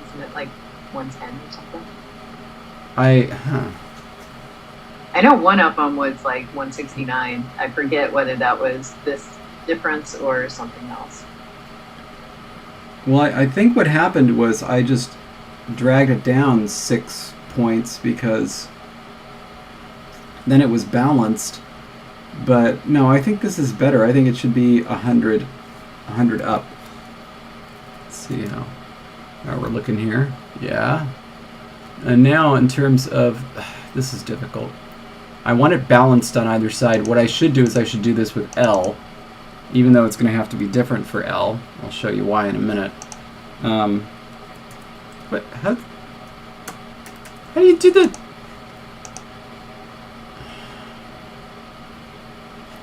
Isn't it like 110 or something? I know one of them was like 169. I forget whether that was this difference or something else. Well, I think what happened was I just dragged it down 6 points because then it was balanced. But no, I think this is better. I think it should be 100 up. Let's see how we're looking here. Yeah. And now in terms of, this is difficult. I want it balanced on either side. What I should do is I should do this with L, even though it's going to have to be different for L. I'll show you why in a minute. But how do you do the...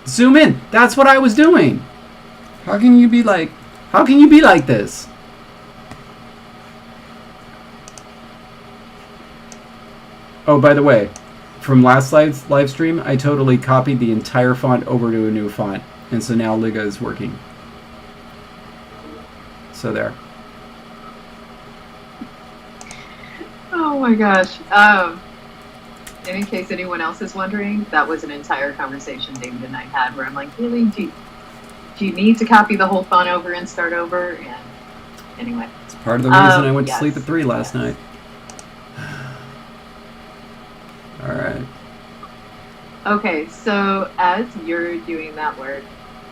Zoom in. That's what I was doing. How can you be like this? Oh, by the way, from last live stream, I totally copied the entire font over to a new font, and so now Liga is working. So there. Oh my gosh. In case anyone else is wondering, that was an entire conversation David and I had where I'm like, really, do you need to copy the whole font over and start over? And anyway. It's part of the reason I went to sleep at 3 last night. All right. Okay, so as you're doing that work,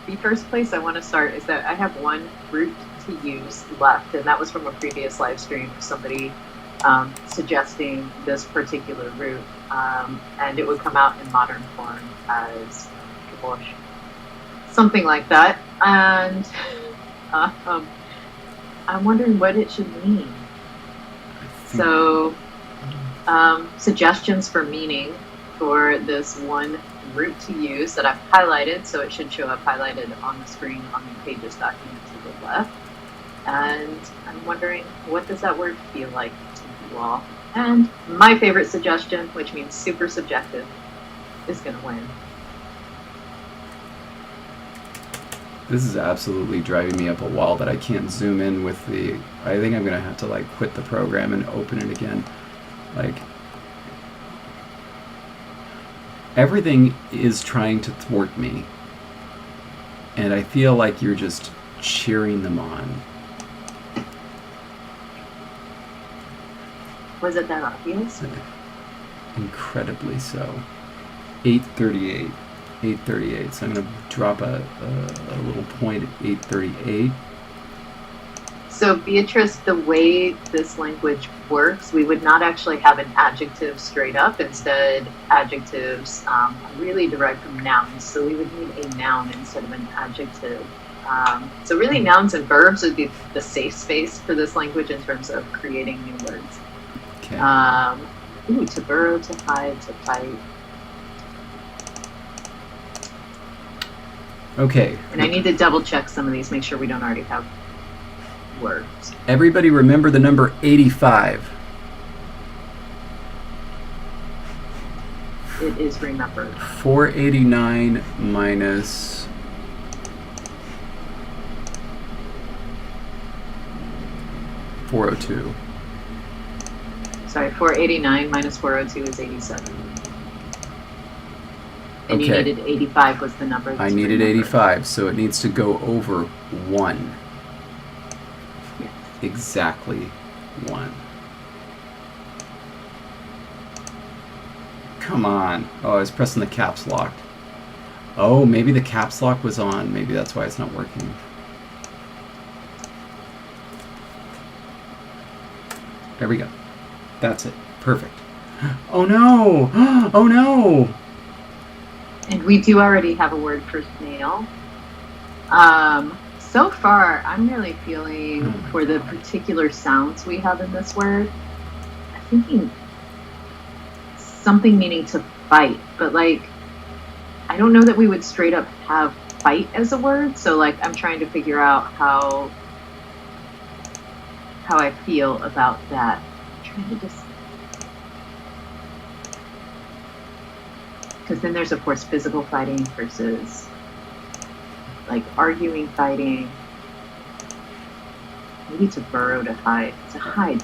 the first place I want to start is that I have one route to use left, and that was from a previous live stream of somebody suggesting this particular route, and it would come out in modern form as something like that, and I'm wondering what it should mean. So suggestions for meaning for this one root to use that I've highlighted, so it should show up highlighted on the screen on the Pages document to the left. And I'm wondering, what does that word feel like to you all? And my favorite suggestion, which means super subjective, is going to win. This is absolutely driving me up a wall that I can't zoom in with the... I think I'm going to have to like quit the program and open it again. Like, everything is trying to thwart me. And I feel like you're just cheering them on. Was it that obvious? Incredibly so. 838. 838. So I'm going to drop a little point at 838. So Beatrice, the way this language works, we would not actually have an adjective straight up. Instead, adjectives are really derived from nouns. So we would need a noun instead of an adjective. So really nouns and verbs would be the safe space for this language in terms of creating new words. Okay. To burrow, to hide, to fight. Okay. And I need to double check some of these, make sure we don't already have words. Everybody remember the number 85. It is remembered. 489 minus 402. Sorry, 489 minus 402 is 87. And Okay. you needed 85 was the number. I needed 85, so it needs to go over 1. Yes. Exactly 1. Come on. Oh, I was pressing the caps lock. Oh, maybe the caps lock was on. Maybe that's why it's not working. There we go. That's it. Perfect. Oh no! Oh no! And we do already have a word for snail. So far, I'm really feeling for the particular sounds we have in this word, I'm thinking something meaning to fight, but like, I don't know that we would straight up have fight as a word. So like, I'm trying to figure out how I feel about that. I'm trying to just, because then there's of course physical fighting versus like arguing fighting. Maybe to burrow, to hide. To hide.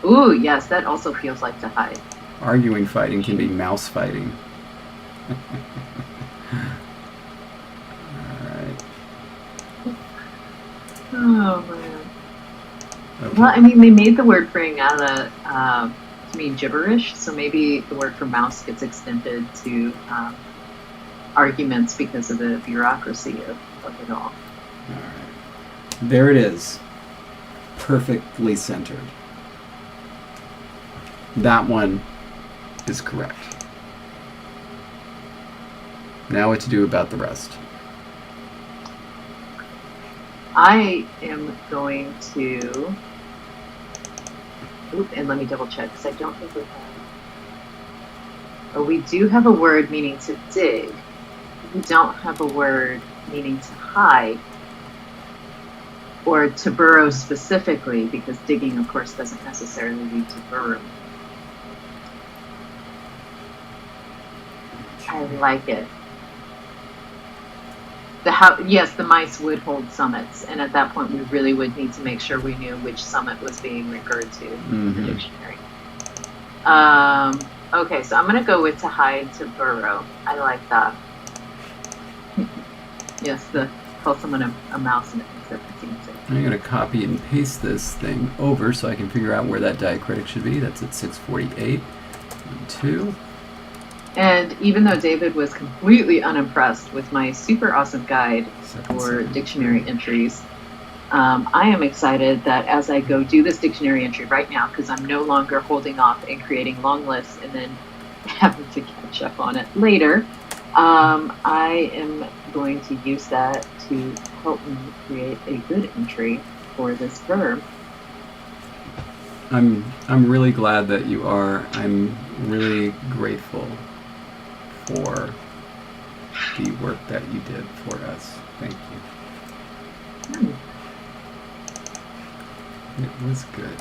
Ooh, yes, that also feels like to hide. Arguing fighting can be mouse fighting. Alright. Oh man. Okay. Well, I mean, they made the word bring out to mean gibberish, so maybe the word for mouse gets extended to arguments because of the bureaucracy of it all. Alright. There it is. Perfectly centered. That one is correct. Now what to do about the rest? I am going to... Oop, and let me double check, because I don't think we have... Oh, we do have a word meaning to dig. We don't have a word meaning to hide. Or to burrow specifically, because digging, of course, doesn't necessarily lead to burrow. I like it. Yes, the mice would hold summits, and at that point we really would need to make sure we knew which summit was being referred to in the dictionary. Okay, so I'm going to go with to hide, to burrow. I like that. Yes, call someone a mouse and it makes everything safe. I'm going to copy and paste this thing over so I can figure out where that diacritic should be. That's at 648. 2. And even though David was completely unimpressed with my super awesome guide for dictionary entries, I am excited that as I go do this dictionary entry right now, because I'm no longer holding off and creating long lists and then having to catch up on it later, I am going to use that to help me create a good entry for this verb. I'm really glad that you are. I'm really grateful for the work that you did for us. Thank you. It was good.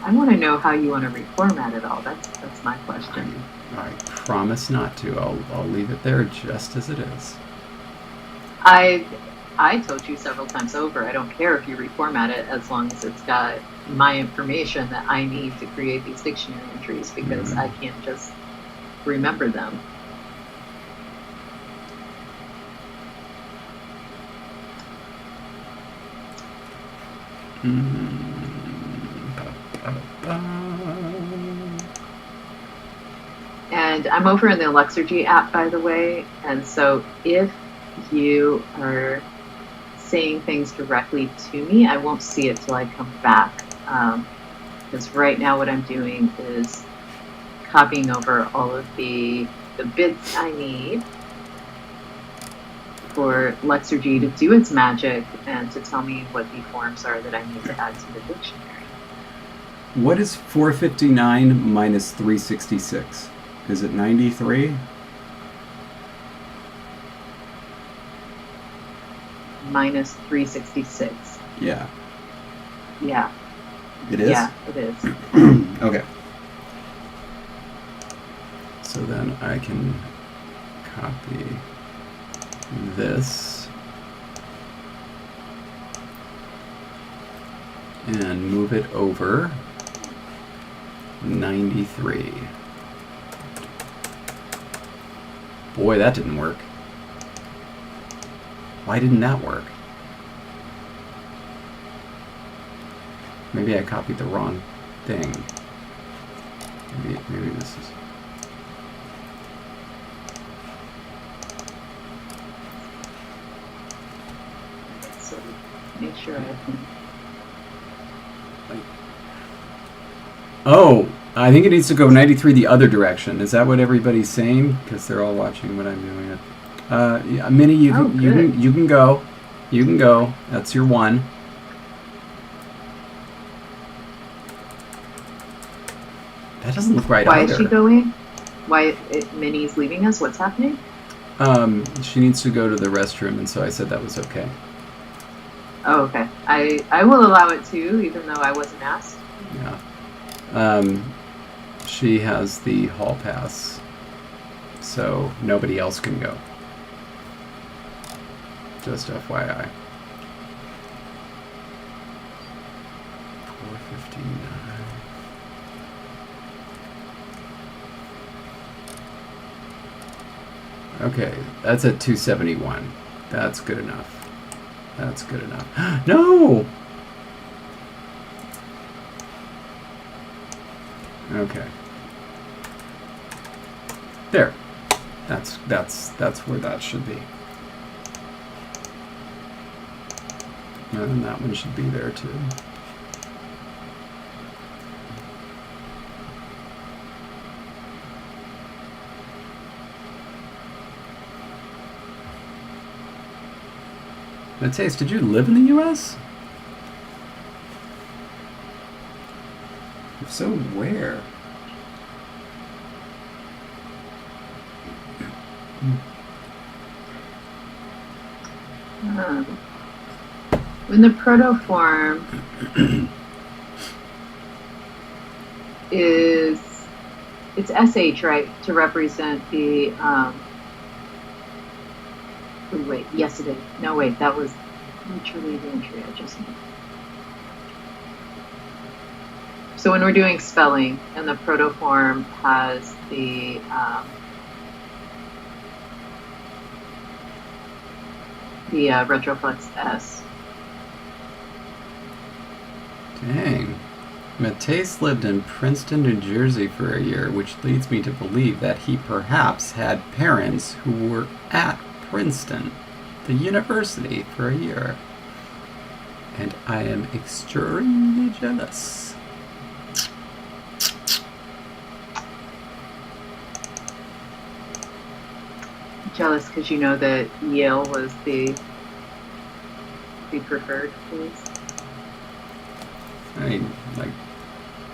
I want to know how you want to reformat it all. That's my question. I promise not to. I'll leave it there just as it is. I told you several times over, I don't care if you reformat it as long as it's got my information that I need to create these dictionary entries, because I can't just remember them. And I'm over in the Lexergy app, by the way, and so if you are saying things directly to me, I won't see it till I come back, because right now what I'm doing is copying over all of the bits I need for Lexergy to do its magic and to tell me what the forms are that I need to add to the dictionary. What is 459 minus 366? Is it 93? Minus 366. Yeah. Yeah. It is? Yeah, it is. Okay. So then I can copy this and move it over 93. Boy, that didn't work. Why didn't that work? Maybe I copied the wrong thing. Maybe this is... So make sure I can... Oh, I think it needs to go 93 the other direction. Is that what everybody's saying? Because they're all watching what I'm doing. Yeah, Minnie, you can go. You can go. That's your one. That doesn't look right. Why either. is she going? Why Minnie's leaving us? What's happening? She needs to go to the restroom, and so I said that was okay. Oh, okay. I will allow it too, even though I wasn't asked. Yeah. She has the hall pass, so nobody else can go. Just FYI. 459. Okay, that's at 271. That's good enough. That's good enough. No! Okay. There. That's where that should be. And that one should be there too. Matthias, did you live in the U.S.? If so, where? When the protoform is, it's SH, right, to represent the, wait, yes it is. No, wait, that was literally the entry I just made. So when we're doing spelling and the protoform has the, retroflex S. Dang. Matthias lived in Princeton, New Jersey for a year, which leads me to believe that he perhaps had parents who were at Princeton, the university, for a year. And I am extremely jealous. Jealous because you know that Yale was the preferred place. I mean, like,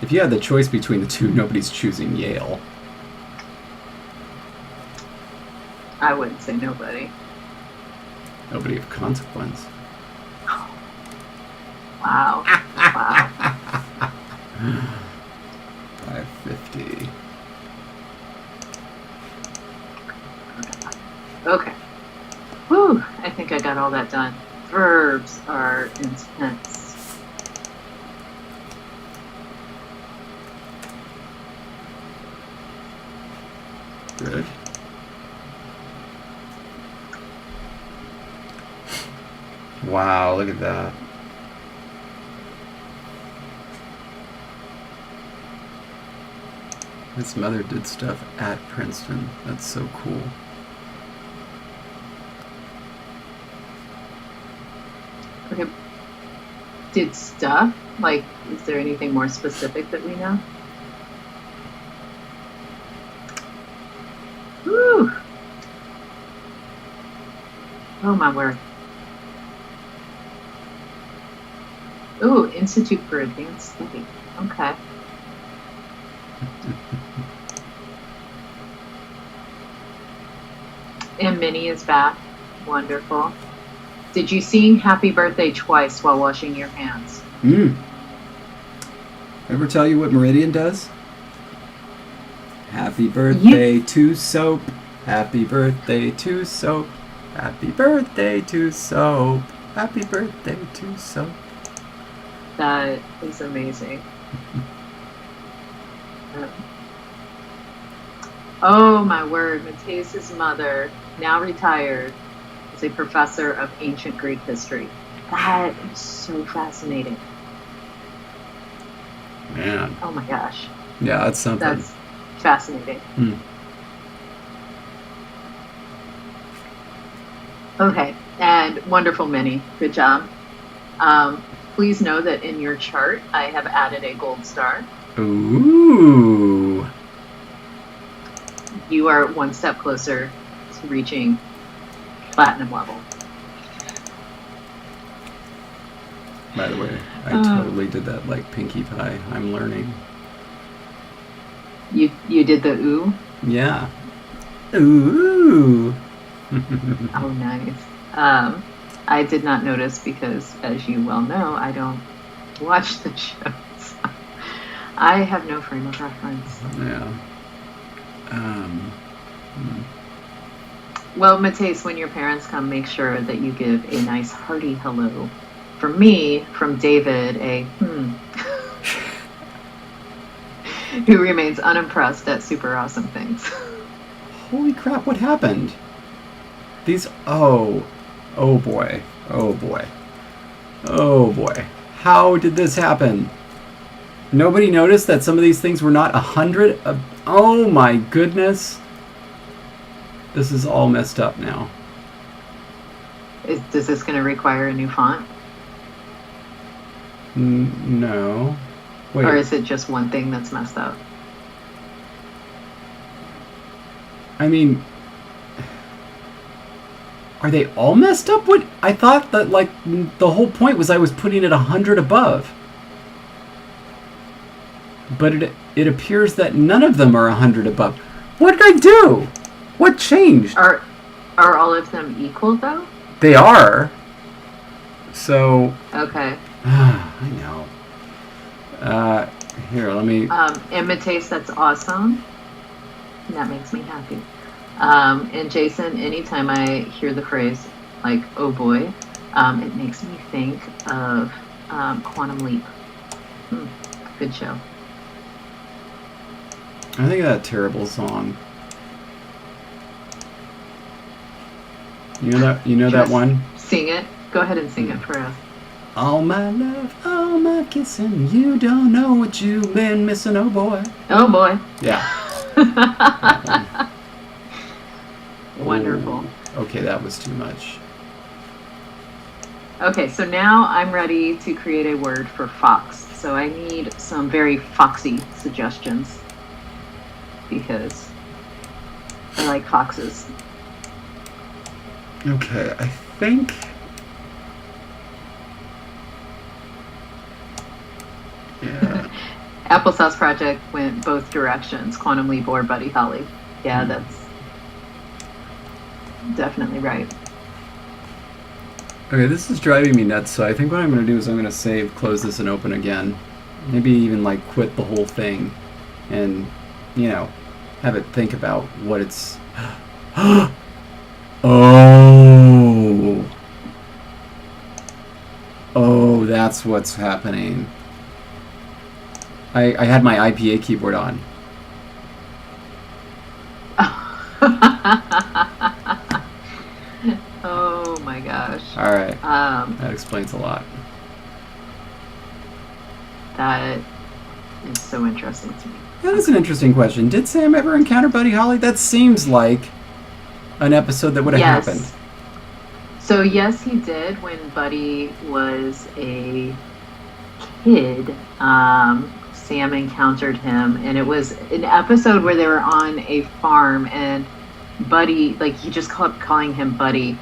if you had the choice between the two, nobody's choosing Yale. I wouldn't say nobody. Nobody of consequence. Wow. Wow. 550. Okay. Whew. I think I got all that done. Verbs are intense. Good. Wow, look at that. His mother did stuff at Princeton. That's so cool. Okay. Did stuff? Like, is there anything more specific that we know? Whew. Oh my word. Ooh, Institute for Advanced Study. Okay. And Minnie is back. Wonderful. Did you sing Happy Birthday twice while washing your hands? Ever tell you what Meridian does? Happy birthday to soap. Happy birthday to soap. Happy birthday to soap. Happy birthday to soap. That is amazing. Oh my word, Mateus's mother, now retired, is a professor of ancient Greek history. That is so fascinating. Man. Oh my gosh. Yeah, that's something. That's fascinating. Okay, and wonderful, Minnie. Good job. Please know that in your chart, I have added a gold star. Ooh. You are one step closer to reaching platinum level. By the way, I totally did that like Pinkie Pie. I'm learning. You did the ooh? Yeah. Ooh. Oh, nice. I did not notice because, as you well know, I don't watch the shows. I have no frame of reference. Yeah. Well, Mateus, when your parents come, make sure that you give a nice hearty hello. For me, from David, a who remains unimpressed at super awesome things. Holy crap, what happened? These, oh boy. How did this happen? Nobody noticed that some of these things were not 100? Oh my goodness. This is all messed up now. Is this going to require a new font? No. Wait. Or is it just one thing that's messed up? I mean, are they all messed up? What? I thought that, like, the whole point was I was putting it 100 above. But it appears that none of them are 100 above. What did I do? What changed? Are all of them equal, though? They are. So... Okay. I know. Here, let me... And Mateus, that's awesome. That makes me happy. And Jason, anytime I hear the phrase, like, oh boy, it makes me think of Quantum Leap. Good show. I think of that terrible song. You know that one? Sing it. Go ahead and sing it for us. All my love, all my kissing, you don't know what you've been missing, oh boy. Oh boy. Yeah. Wonderful. Okay, that was too much. Okay, so now I'm ready to create a word for fox. So I need some very foxy suggestions because I like foxes. Okay, I think... Yeah. Applesauce Project went both directions, Quantum Leap or Buddy Holly. Yeah, that's... definitely right. Okay, this is driving me nuts, so I think what I'm going to do is I'm going to save, close this, and open again. Maybe even, like, quit the whole thing and, you know, have it think about what it's... Oh! Oh, that's what's happening. I had my IPA keyboard on. Oh my gosh. Alright. That explains a lot. That is so interesting to me. That is an interesting question. Did Sam ever encounter Buddy Holly? That seems like an episode that would have happened. So yes, he did when Buddy was a kid. Sam encountered him, and it was an episode where they were on a farm, and Buddy, like, he just kept calling him Buddy,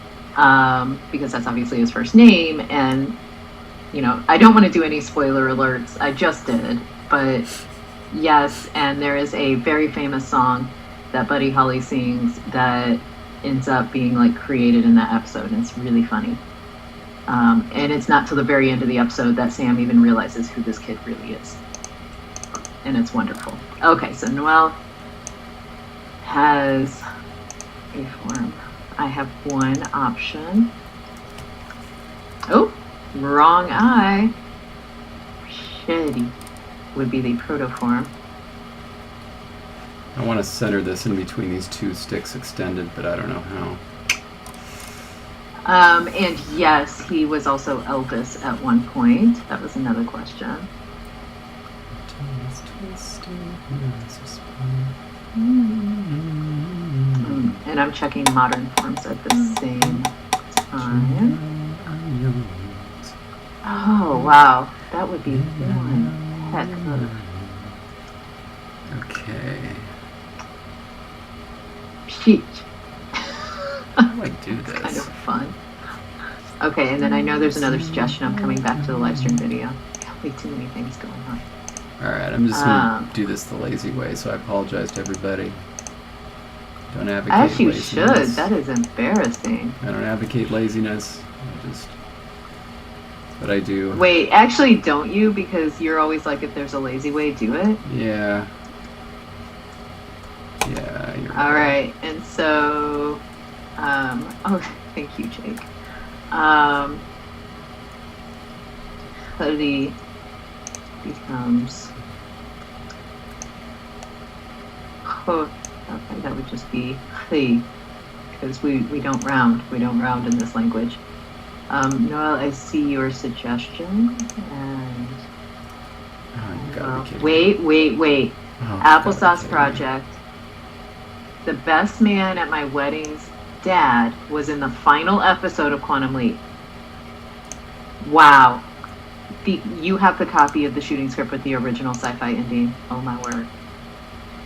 because that's obviously his first name. And you know, I don't want to do any spoiler alerts. I just did, but yes, and there is a very famous song that Buddy Holly sings that ends up being like created in that episode, and it's really funny. And it's not till the very end of the episode that Sam even realizes who this kid really is, and it's wonderful. Okay, so Noelle has a form. I have one option. Oh, wrong eye. Shitty would be the protoform. I want to center this in between these two sticks extended, but I don't know how. And yes, he was also Elvis at one point. That was another question. And I'm checking modern forms at the same time. Oh, wow. That would be one heck of... Okay. Sheesh. How do I do this? It's kind of fun. Okay, and then I know there's another suggestion. I'm coming back to the live stream video. Got way too many things going on. Alright, I'm just going to do this the lazy way, so I apologize to everybody. Don't advocate As you laziness. should. That is embarrassing. I don't advocate laziness. That's what I do. Wait, actually, don't you? Because you're always like, if there's a lazy way, do it. Yeah. Yeah, you're All right, and so, oh, thank you, Jake. Hoodie becomes, oh, okay, that would just be hoodie, because we don't round. We don't round in this language. Noelle, I see your suggestion, and Oh, you gotta be kidding. wait. Oh, Applesauce Project. The best man at my wedding's dad was in the final episode of Quantum Leap. Wow. You have the copy of the shooting script with the original sci-fi ending. Oh my word.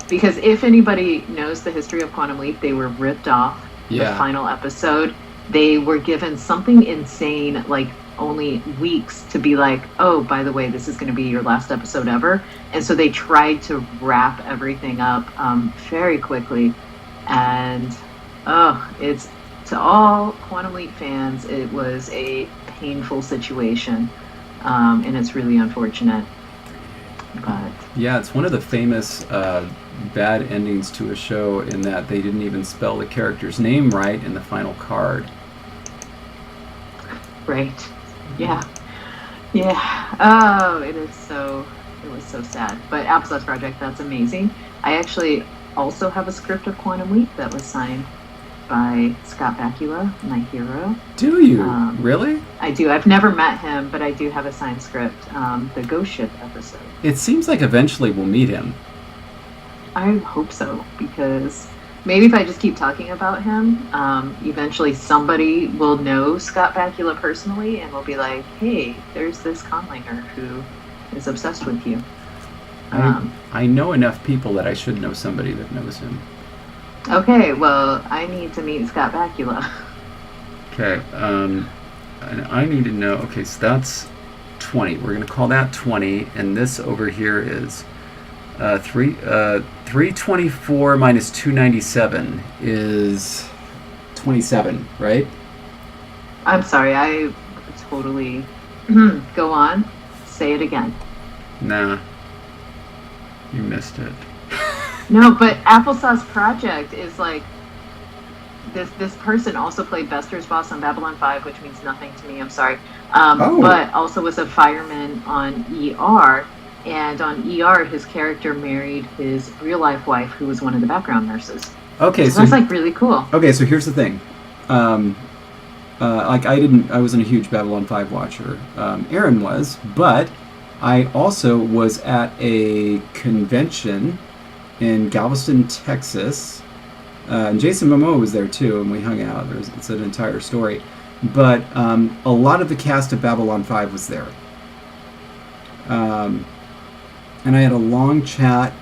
Because if anybody knows the history of Quantum Leap, they were ripped off the final episode. They were given something insane, like only weeks to be like, oh, by the way, this is going to be your last episode ever. And so they tried to wrap everything up very quickly. And it's, to all Quantum Leap fans, it was a painful situation. And it's really unfortunate. But yeah, it's one of the famous bad endings to a show in that they didn't even spell the character's name right in the final card. Right. Yeah. Oh, it was so sad. But Applesauce Project, that's amazing. I actually also have a script of Quantum Leap that was signed by Scott Bakula, my hero. Do you? Really? I do. I've never met him, but I do have a signed script, the Ghost Ship episode. It seems like eventually we'll meet him. I hope so, because maybe if I just keep talking about him, eventually somebody will know Scott Bakula personally and will be like, hey, there's this conlanger who is obsessed with you. I know enough people that I should know somebody that knows him. Okay, well, I need to meet Scott Bakula. Okay, and I need to know, okay, so that's 20. We're going to call that 20, and this over here is 324 minus 297 is 27, right? I'm sorry, I totally... Go on. Say it again. Nah. You missed it. No, but Applesauce Project is like... This person also played Bester's boss on Babylon 5, which means nothing to me, I'm sorry. But also was a fireman on ER. And on ER, his character married his real-life wife, who was one of the background nurses. Okay, so that's like really cool. Okay, so here's the thing. Like I wasn't a huge Babylon 5 watcher. Aaron was, but I also was at a convention in Galveston, Texas. And Jason Momoa was there too, and we hung out. It's an entire story. But a lot of the cast of Babylon 5 was there. And I had a long chat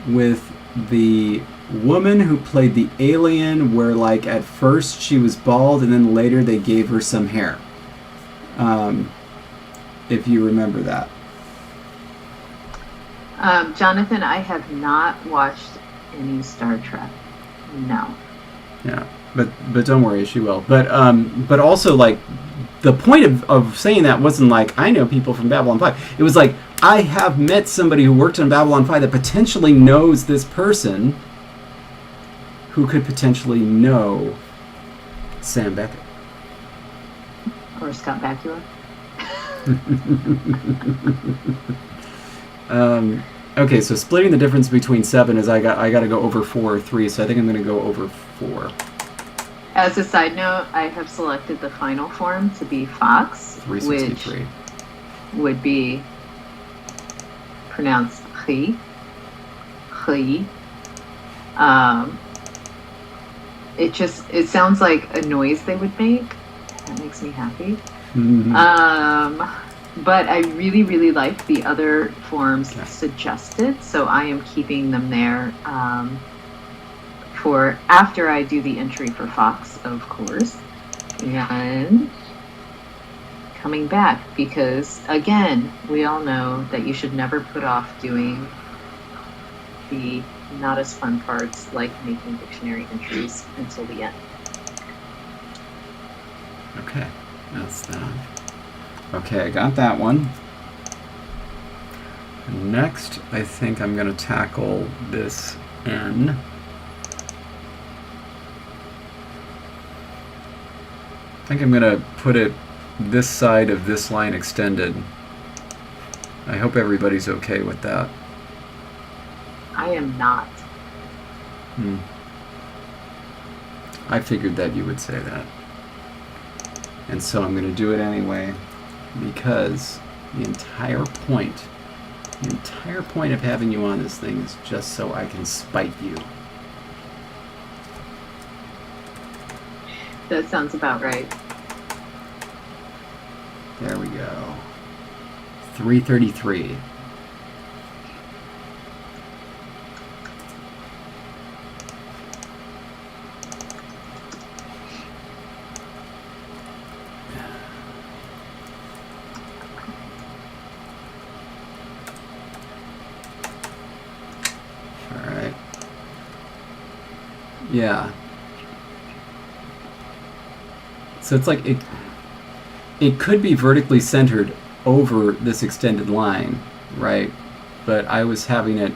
with the woman who played the alien, where like at first she was bald and then later they gave her some hair. If you remember that. Jonathan, I have not watched any Star Trek. No. Yeah, but don't worry, she will. But also like the point of saying that wasn't like I know people from Babylon 5. It was like I have met somebody who worked on Babylon 5 that potentially knows this person who could potentially know Sam Beckett. Or Scott Bakula. Okay, so splitting the difference between 7 is I got to go over 4 or 3, so I think I'm going to go over 4. As a side note, I have selected the final form to be Fox, 363. Which would be pronounced Chi. It sounds like a noise they would make. That makes me happy. Mm-hmm. But I really, really like the other forms suggested, so I am keeping them there for after I do the entry for Fox, of course, and coming back, because, again, we all know that you should never put off doing the not as fun parts, like making dictionary entries, until the end. Okay, that's that. Okay, I got that one. Next, I think I'm going to tackle this N. I think I'm going to put it this side of this line extended. I hope everybody's okay with that. I am not. I figured that you would say that. And so I'm going to do it anyway, because the entire point of having you on this thing is just so I can spite you. That sounds about right. There we go. 333. Yeah. So it's like it could be vertically centered over this extended line, right? But I was having it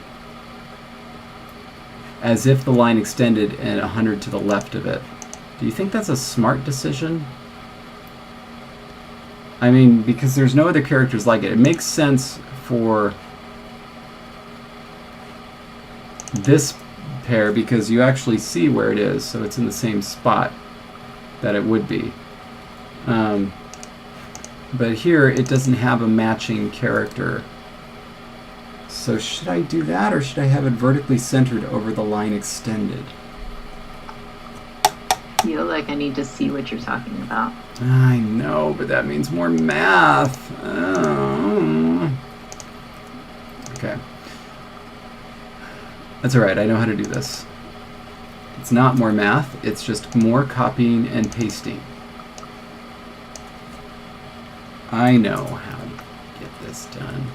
as if the line extended and 100 to the left of it. Do you think that's a smart decision? I mean, because there's no other characters like it. It makes sense for this pair because you actually see where it is, so it's in the same spot that it would be. But here it doesn't have a matching character. So should I do that, or should I have it vertically centered over the line extended? I feel like I need to see what you're talking about. I know, but that means more math. Oh. Okay. That's alright, I know how to do this. It's not more math, it's just more copying and pasting. I know how to get this done.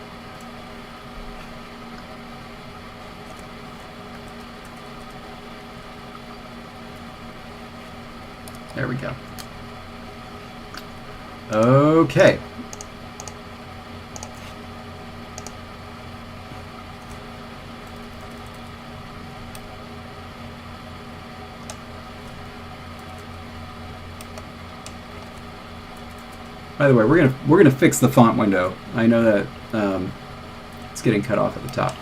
There we go. Okay. By the way, we're gonna fix the font window. I know that it's getting cut off at the top.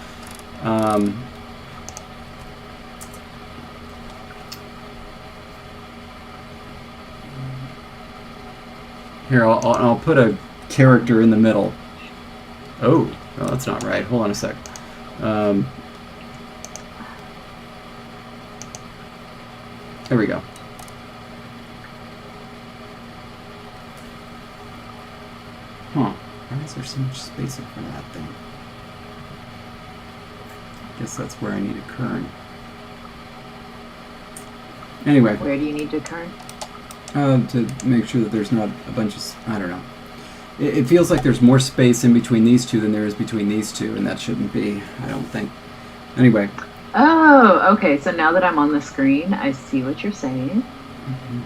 Here, I'll put a character in the middle. Oh, no, that's not right. Hold on a sec. There we go. Huh. Why is there so much space in front of that thing? I guess that's where I need a kern. Anyway. Where do you need to kern? To make sure that there's not a bunch of... I don't know. It feels like there's more space in between these two than there is between these two, and that shouldn't be, I don't think. Anyway. Oh, okay. So now that I'm on the screen, I see what you're saying. Mm-hmm.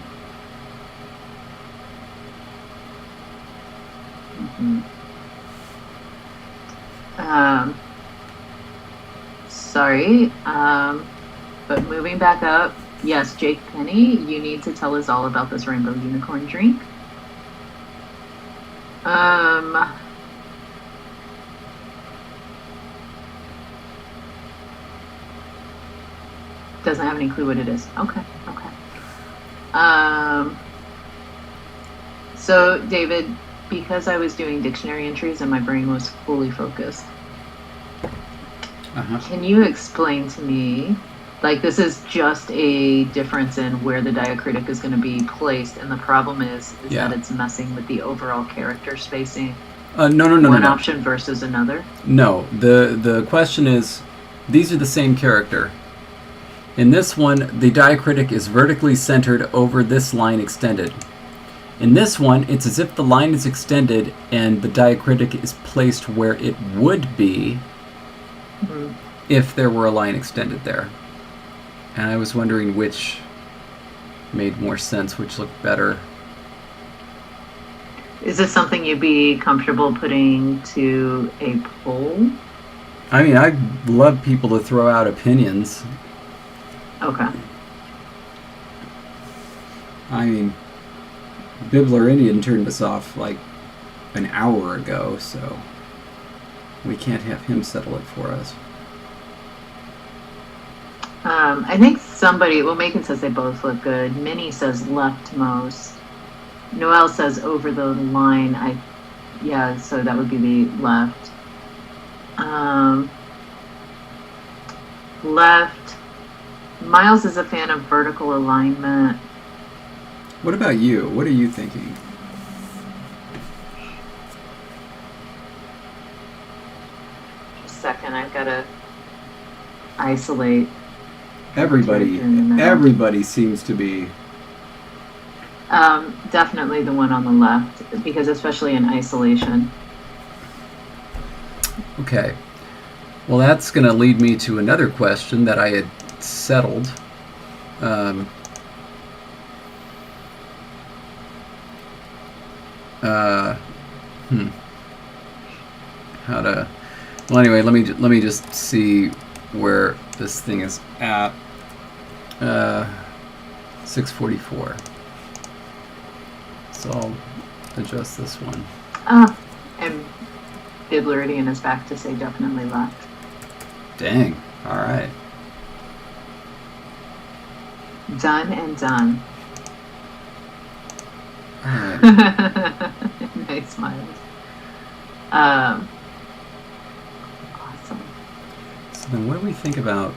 Sorry, but moving back up, yes, Jake Penny, you need to tell us all about this rainbow unicorn drink. Doesn't have any clue what it is. Okay. So, David, because I was doing dictionary entries and my brain was fully focused, can you explain to me, like, this is just a difference in where the diacritic is going to be placed, and the problem is that it's messing with the overall character spacing? No. One option versus another? No, the question is, these are the same character. In this one, the diacritic is vertically centered over this line extended. In this one, it's as if the line is extended and the diacritic is placed where it would be if there were a line extended there. And I was wondering which made more sense, which looked better. Is this something you'd be comfortable putting to a poll? I mean, I love people to throw out opinions. Okay. I mean, Bibbler Indian turned us off like an hour ago, so we can't have him settle it for us. I think somebody, well, Macon says they both look good. Minnie says leftmost. Noelle says over the line. Yeah, so that would be the left. Left. Miles is a fan of vertical alignment. What about you? What are you thinking? Just a second, I've got to isolate. Everybody seems to be. Definitely the one on the left, because especially in isolation. Okay. Well, that's going to lead me to another question that I had settled. How to? Well, anyway, let me just see where this thing is at. 644. So I'll adjust this one. And Biblaridian is back to say definitely left. Dang. All right. Done and done. All right. Nice smiles. Awesome. So then what do we think about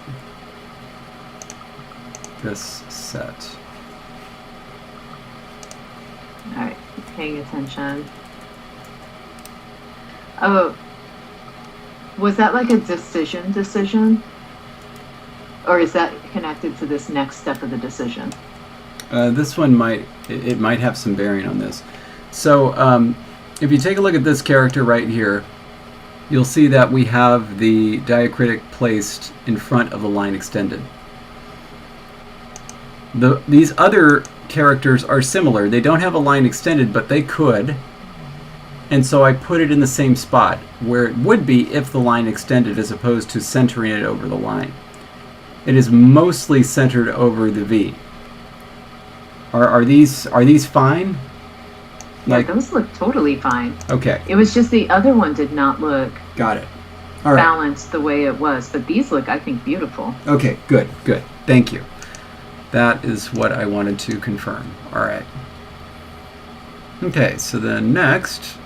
this set? All right, paying attention. Oh, was that like a decision? Or is that connected to this next step of the decision? This one might have some bearing on this. So if you take a look at this character right here, you'll see that we have the diacritic placed in front of the line extended. These other characters are similar. They don't have a line extended, but they could. And so I put it in the same spot where it would be if the line extended, as opposed to centering it over the line. It is mostly centered over the V. Are these fine? Yeah, those look totally fine. Okay. It was just the other one did not look Got it. All right. balanced the way it was, but these look, I think, beautiful. Okay, good. Thank you. That is what I wanted to confirm. All right. Okay, so then next,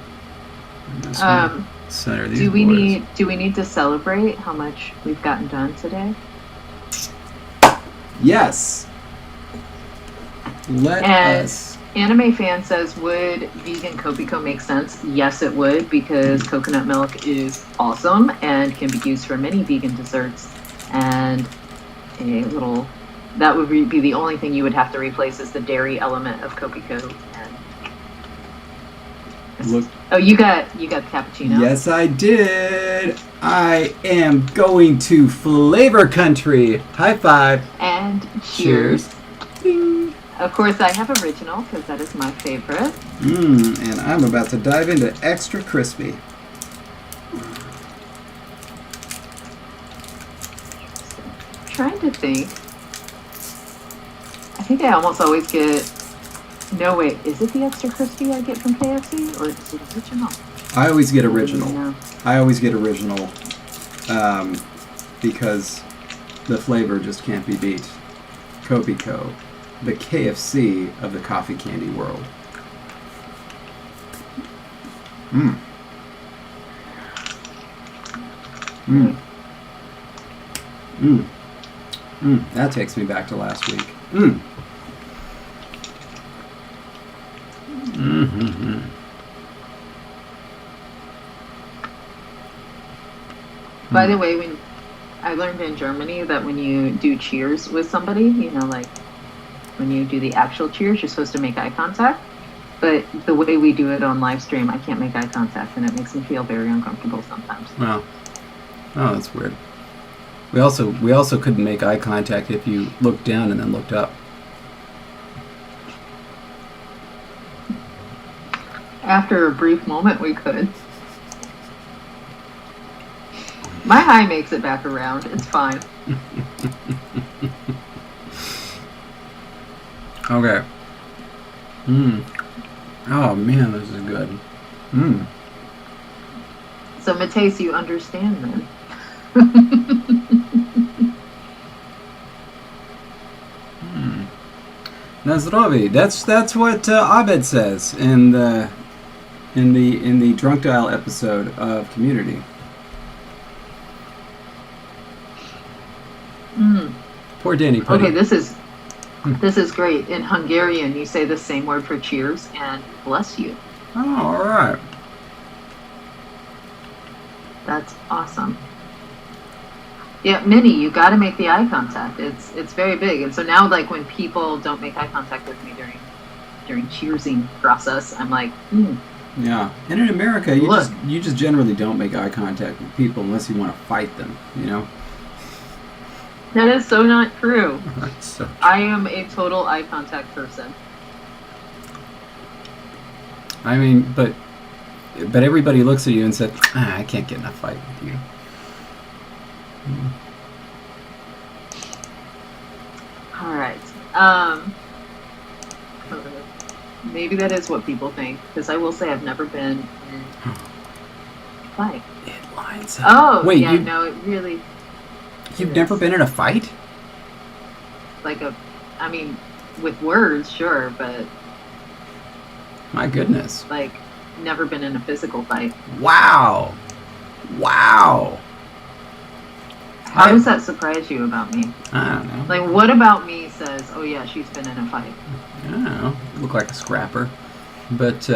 center these do we borders. need to celebrate how much we've gotten done today? Yes. Let us. Anime Fan says, would vegan Kopiko make sense? Yes, it would, because coconut milk is awesome and can be used for many vegan desserts. And that would be the only thing you would have to replace is the dairy element of Kopiko. Look. Oh, you got the cappuccino? Yes, I did. I am going to flavor country. High five. And cheers. Ding. Of course, I have original because that is my favorite. And I'm about to dive into extra crispy. Trying to think. I think I almost always get. No, wait. Is it the extra crispy I get from KFC or is it original? I always get original. No. I always get original because the flavor just can't be beat. Kopiko, the KFC of the coffee candy world. That takes me back to last week. By the way, when I learned in Germany that when you do cheers with somebody, you know, like when you do the actual cheers, you're supposed to make eye contact. But the way we do it on live stream, I can't make eye contact, and it makes me feel very uncomfortable sometimes. Wow. Oh, that's weird. We also couldn't make eye contact if you looked down and then looked up. After a brief moment, we could. My eye makes it back around. It's fine. Okay. Oh man, this is good. So, Mateus, you understand then? Nazrovi. That's what Abed says in the Drunk Dial episode of Community. Poor Danny Putty. Okay, this is great. In Hungarian, you say the same word for cheers and bless you. Oh, all right. That's awesome. Yeah, Minnie, you got to make the eye contact. It's very big, and so now, like when people don't make eye contact with me during cheersing process, I'm like, Yeah, and in America, you just generally don't make eye contact with people unless you want to fight them. You know. That is so not true. That's so true. I am a total eye contact person. I mean, but everybody looks at you and says, I can't get in a fight with you. All right. Maybe that is what people think, because I will say I've never been in a fight. It lines up. Oh, wait, yeah, no, it really... You've never been in a fight? I mean, with words, sure, but... My goodness. Like, never been in a physical fight. Wow. How does that surprise you about me? I don't know. Like, what about me says, oh yeah, she's been in a fight? I don't know. You look like a scrapper. But,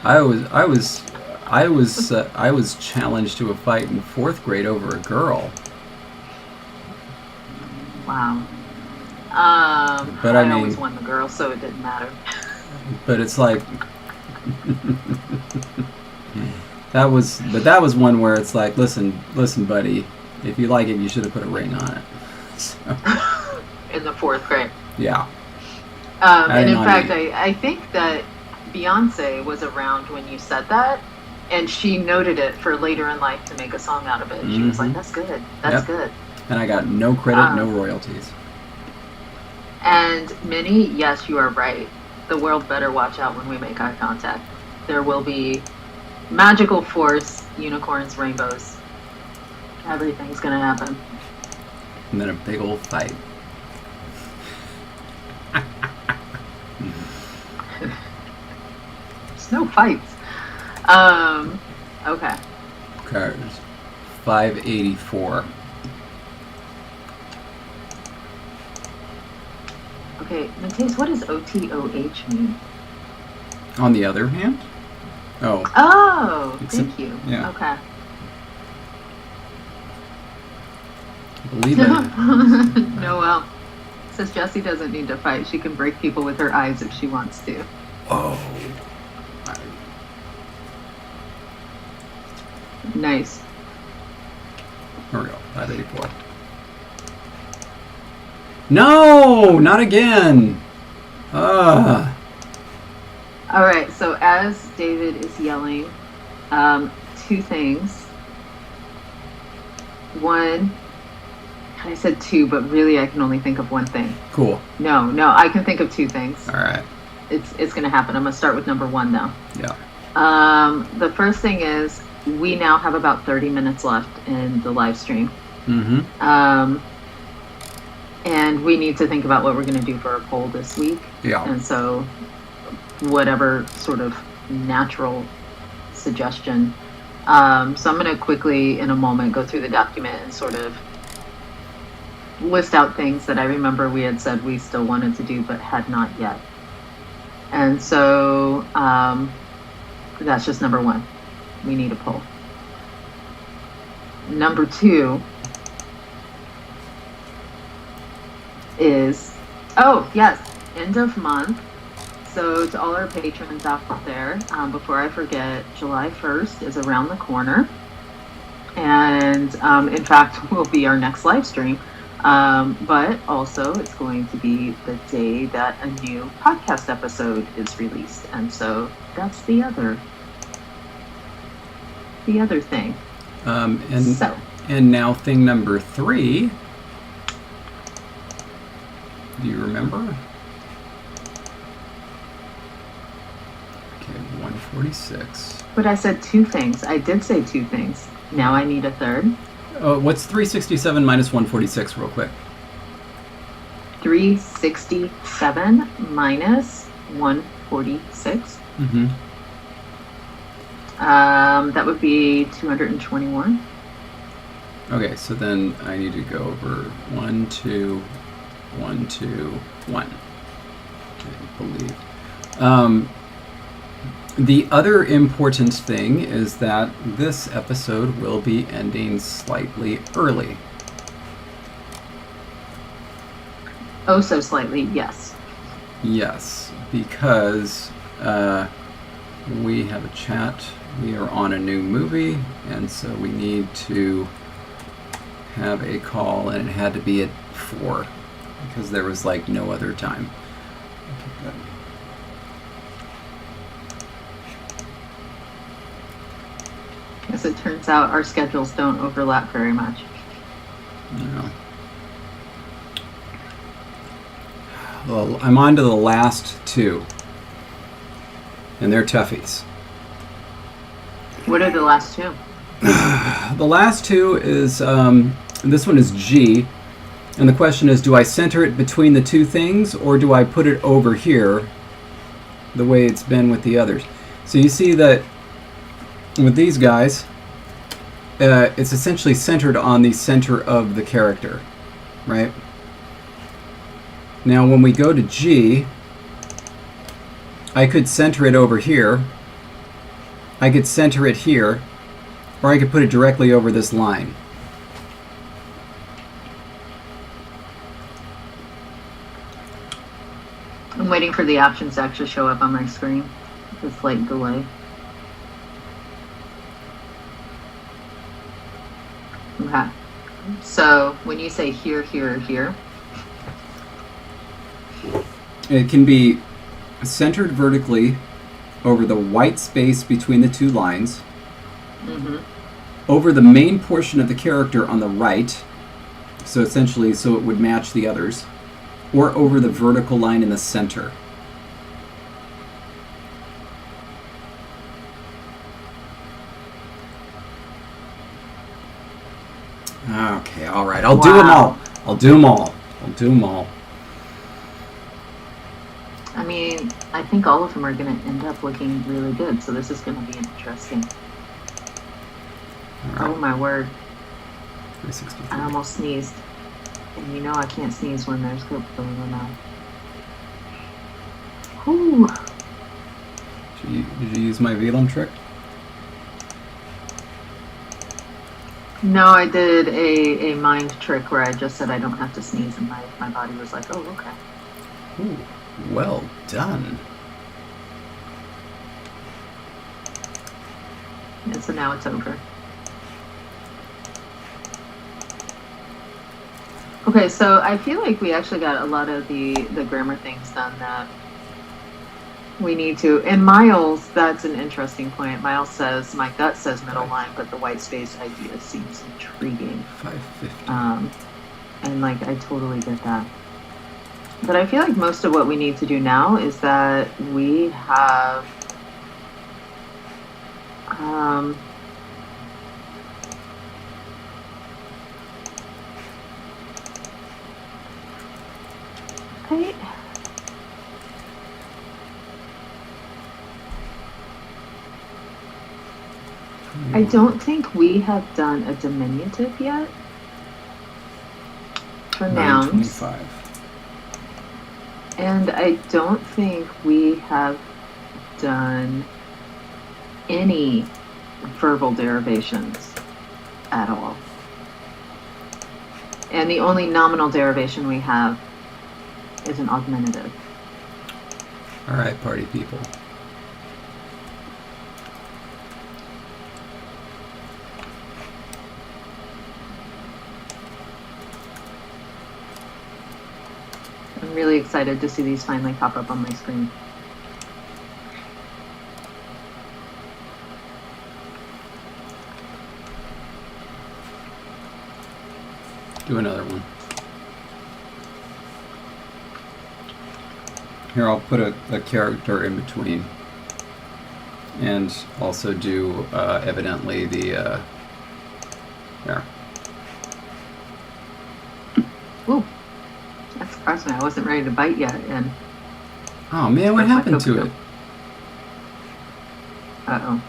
I was challenged to a fight in 4th grade over a girl. Wow. But I always won the girl, so it didn't matter. But it's like that was one where it's like, listen, buddy, if you like it, you should have put a ring on it. So. In the 4th grade. Yeah. And in fact, I think that Beyonce was around when you said that, and she noted it for later in life to make a song out of it. She was like, "That's good. That's good." And I got no credit, no royalties. And Minnie, yes, you are right. The world better watch out when we make eye contact. There will be magical force, unicorns, rainbows. Everything's gonna happen. And then a big old fight. There's no fights. Okay. Cars. 584. Okay, Matthias, what does OTOH mean? On the other hand? Oh. Oh, thank you. Yeah. Okay. I believe it. Noelle says Jessie doesn't need to fight. She can break people with her eyes if she wants to. Oh. Nice. Here we go. 584. No! Not again! All right, so as David is yelling, two things. One, I said two, but really I can only think of one thing. Cool. No, I can think of two things. All right. It's going to happen. I'm going to start with number one, though. Yeah. The first thing is we now have about 30 minutes left in the live stream. Mm-hmm. And we need to think about what we're going to do for our poll this week. Yeah. And so whatever sort of natural suggestion. So I'm going to quickly, in a moment, go through the document and sort of list out things that I remember we had said we still wanted to do but had not yet. And so that's just number one. We need a poll. Number two is, oh, yes, end of month. So to all our patrons out there, before I forget, July 1st is around the corner. And in fact, will be our next live stream. But also it's going to be the day that a new podcast episode is released. And so that's the other thing. And now thing number 3. Do you remember? Okay, 146. But I said two things. I did say two things. Now I need a third. What's 367 minus 146 real quick? 367 minus 146. Mm-hmm. That would be 221. Okay, so then I need to go over 1, 2, 1, 2, 1. I believe. The other important thing is that this episode will be ending slightly early. Oh, so slightly, yes. Yes, because we have a chat. We are on a new movie, and so we need to have a call, and it had to be at 4 because there was like no other time. As it turns out, our schedules don't overlap very much. No. Well, I'm on to the last two, and they're toughies. What are the last two? The last two is, this one is G, and the question is, do I center it between the two things, or do I put it over here, the way it's been with the others? So you see that with these guys, it's essentially centered on the center of the character, right? Now when we go to G, I could center it over here, I could center it here, or I could put it directly over this line. I'm waiting for the options to actually show up on my screen. With a slight delay. Okay. So when you say here, here, here, It can be centered vertically over the white space between the two lines, over the main portion of the character on the right, so essentially so it would match the others, or over the vertical line in the center. Okay, all right. I'll do them all. I'll do them all. I'll do them all. I mean, I think all of them are going to end up looking really good, so this is going to be interesting. Right. Oh, my word. 363. I almost sneezed. And you know I can't sneeze when there's goop going in my mouth. Whew. Did you use my Velum trick? No, I did a mind trick where I just said I don't have to sneeze, and my body was like, oh, okay. Ooh, well done. And so now it's over. Okay, so I feel like we actually got a lot of the grammar things done that we need to. And Miles, that's an interesting point. Miles says, my gut says middle line, but the white space idea seems intriguing. 550. And like, I totally get that. But I feel like most of what we need to do now is that we have I don't think we have done a diminutive yet for nouns. And I don't think we have done any verbal derivations at all. And the only nominal derivation we have is an augmentative. All right, party people. I'm really excited to see these finally pop up on my screen. Do another one. Here, I'll put a character in between. And also do, evidently, the, there. Ooh. That surprised me. I wasn't ready to bite yet. And oh man, what happened to it? Uh-oh.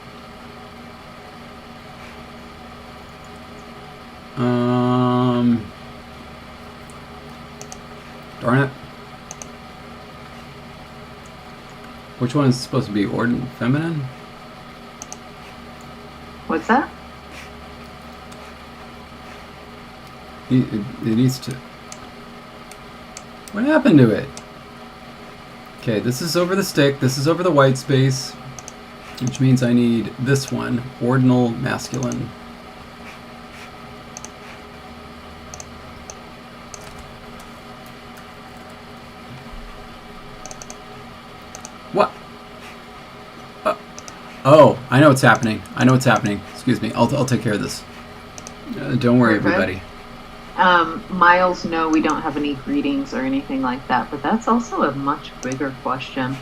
Darn it. Which one is supposed to be ordinate feminine? What's that? It needs to... What happened to it? Okay, this is over the stick, this is over the white space, which means I need this one, ordinal masculine. What? Oh, I know what's happening. I know what's happening. Excuse me, I'll take care of this. Don't worry, everybody. Miles, no, we don't have any greetings or anything like that, but that's also a much bigger question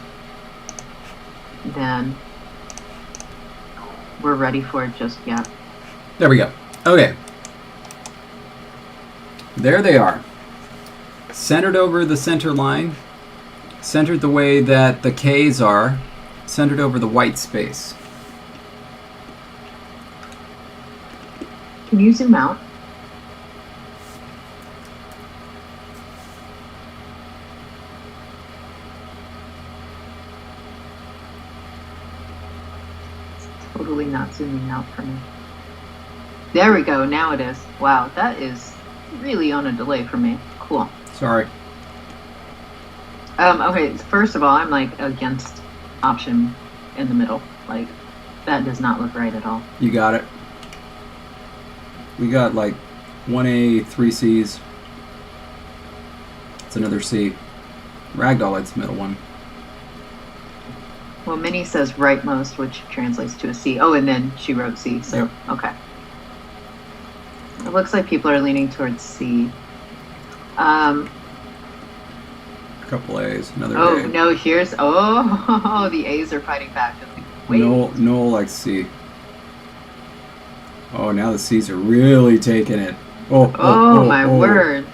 than we're ready for just yet. There we go. Okay. There they are. Centered over the center line, centered the way that the K's are, centered over the white space. Can you zoom out? Totally not zooming out for me. There we go. Now it is. Wow, that is really on a delay for me. Cool. Sorry. Okay, first of all, I'm like against option in the middle. Like, that does not look right at all. You got it. We got like 1A, 3 C's. It's another C. Ragdoll, it's the middle one. Well, Minnie says rightmost, which translates to a C. Oh, and then she wrote C, so, Yep. okay. It looks like people are leaning towards C. A couple A's, another Oh, A. no, here's... Oh, the A's are fighting back. Wait. Noel likes C. Oh, now the C's are really taking it. Oh, my word.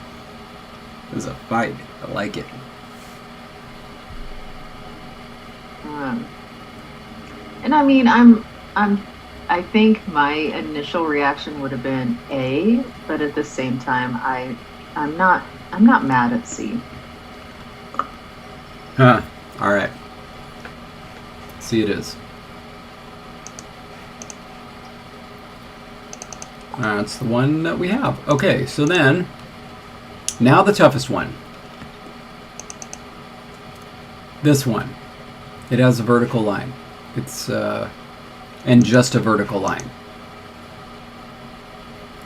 There's a fight. I like it. And I mean, I think my initial reaction would have been A, but at the same time, I'm not mad at C. Huh. All right. C it is. That's the one that we have. Okay, so then, now the toughest one. This one. It has a vertical line. It's, and just a vertical line.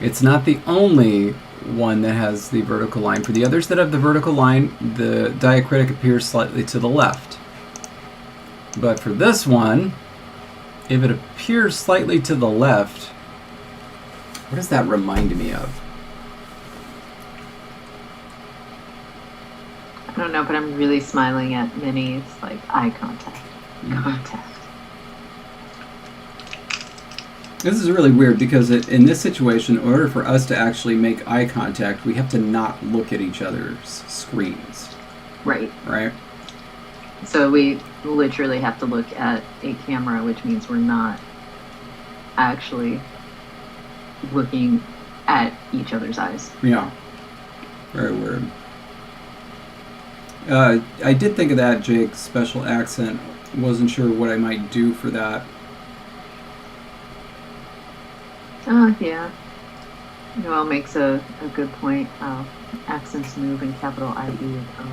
It's not the only one that has the vertical line. For the others that have the vertical line, the diacritic appears slightly to the left. But for this one, if it appears slightly to the left, what does that remind me of? I don't know, but I'm really smiling at Minnie's like eye contact. Contact. This is really weird because in this situation, in order for us to actually make eye contact, we have to not look at each other's screens. Right. Right? So we literally have to look at a camera, which means we're not actually looking at each other's eyes. Yeah. Very weird. I did think of that, Jake, special accent. Wasn't sure what I might do for that. Yeah. Noel makes a good point. Accents move in capital I, E, and O.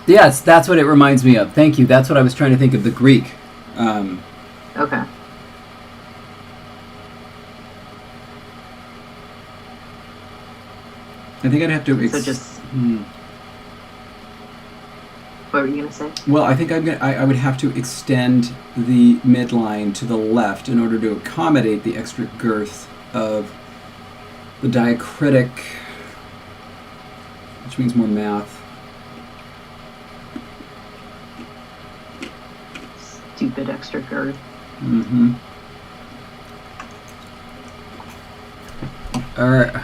Yes, that's what it reminds me of. Thank you. That's what I was trying to think of, the Greek. Okay. I think I'd have to... So just... What were you going to say? Well, I think I would have to extend the midline to the left in order to accommodate the extra girth of the diacritic, which means more math. Stupid extra girth. Mm-hmm. All right.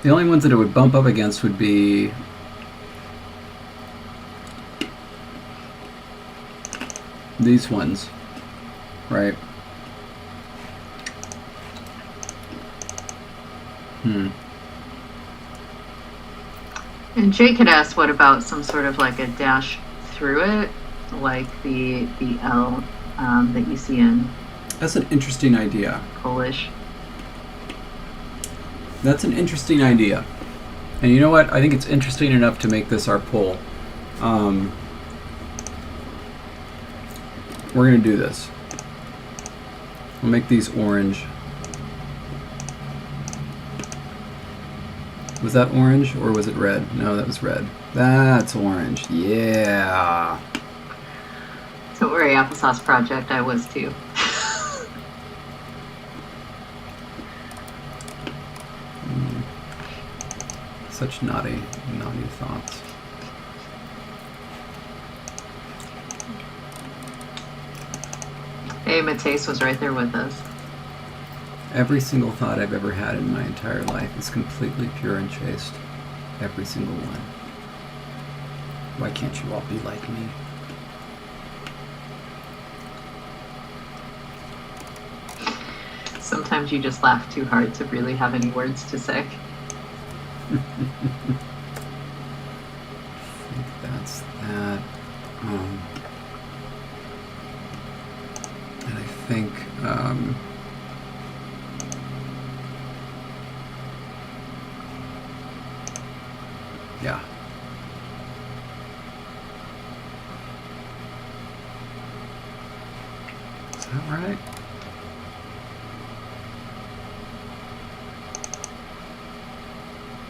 The only ones that it would bump up against would be these ones, right? And Jake had asked, what about some sort of like a dash through it, like the L that you see in... That's an interesting idea. Polish. That's an interesting idea. And you know what? I think it's interesting enough to make this our poll. We're going to do this. We'll make these orange. Was that orange or was it red? No, that was red. That's orange. Yeah. Don't worry, Applesauce Project, I was too. Such naughty thoughts. Hey, Mateus was right there with us. Every single thought I've ever had in my entire life is completely pure and chaste. Every single one. Why can't you all be like me? Sometimes you just laugh too hard to really have any words to say. I think that's that. And I think yeah. Is that right?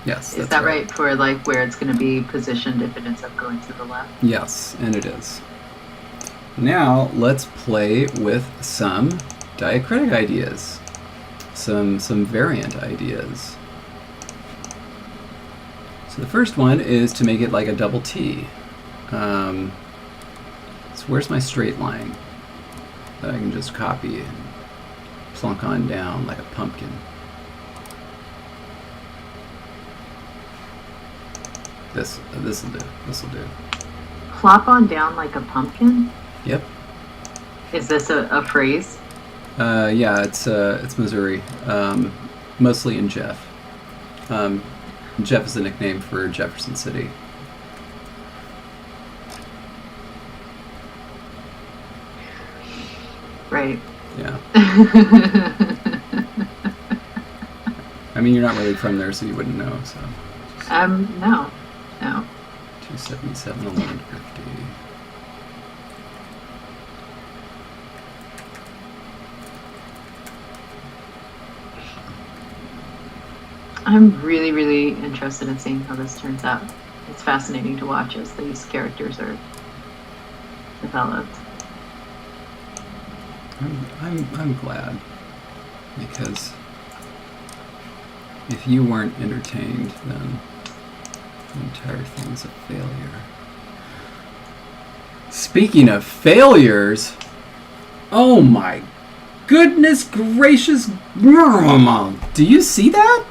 Yes, Is that's that right for like where it's going to be positioned if it ends up going to the left? Yes, and it is. Now let's play with some diacritic ideas, some variant ideas. So the first one is to make it like a double T. So where's my straight line that I can just copy and plunk on down like a pumpkin? This will do. This will do. Plop on down like a pumpkin? Yep. Is this a phrase? Yeah, it's Missouri, mostly in Jeff. Jeff is the nickname for Jefferson City. Right. Yeah. I mean, you're not really from there, so you wouldn't know. So. No. 277, 1150. I'm really, really interested in seeing how this turns out. It's fascinating to watch as these characters are developed. I'm glad, because if you weren't entertained, then the entire thing's a failure. Speaking of failures, oh my goodness gracious, do you see that?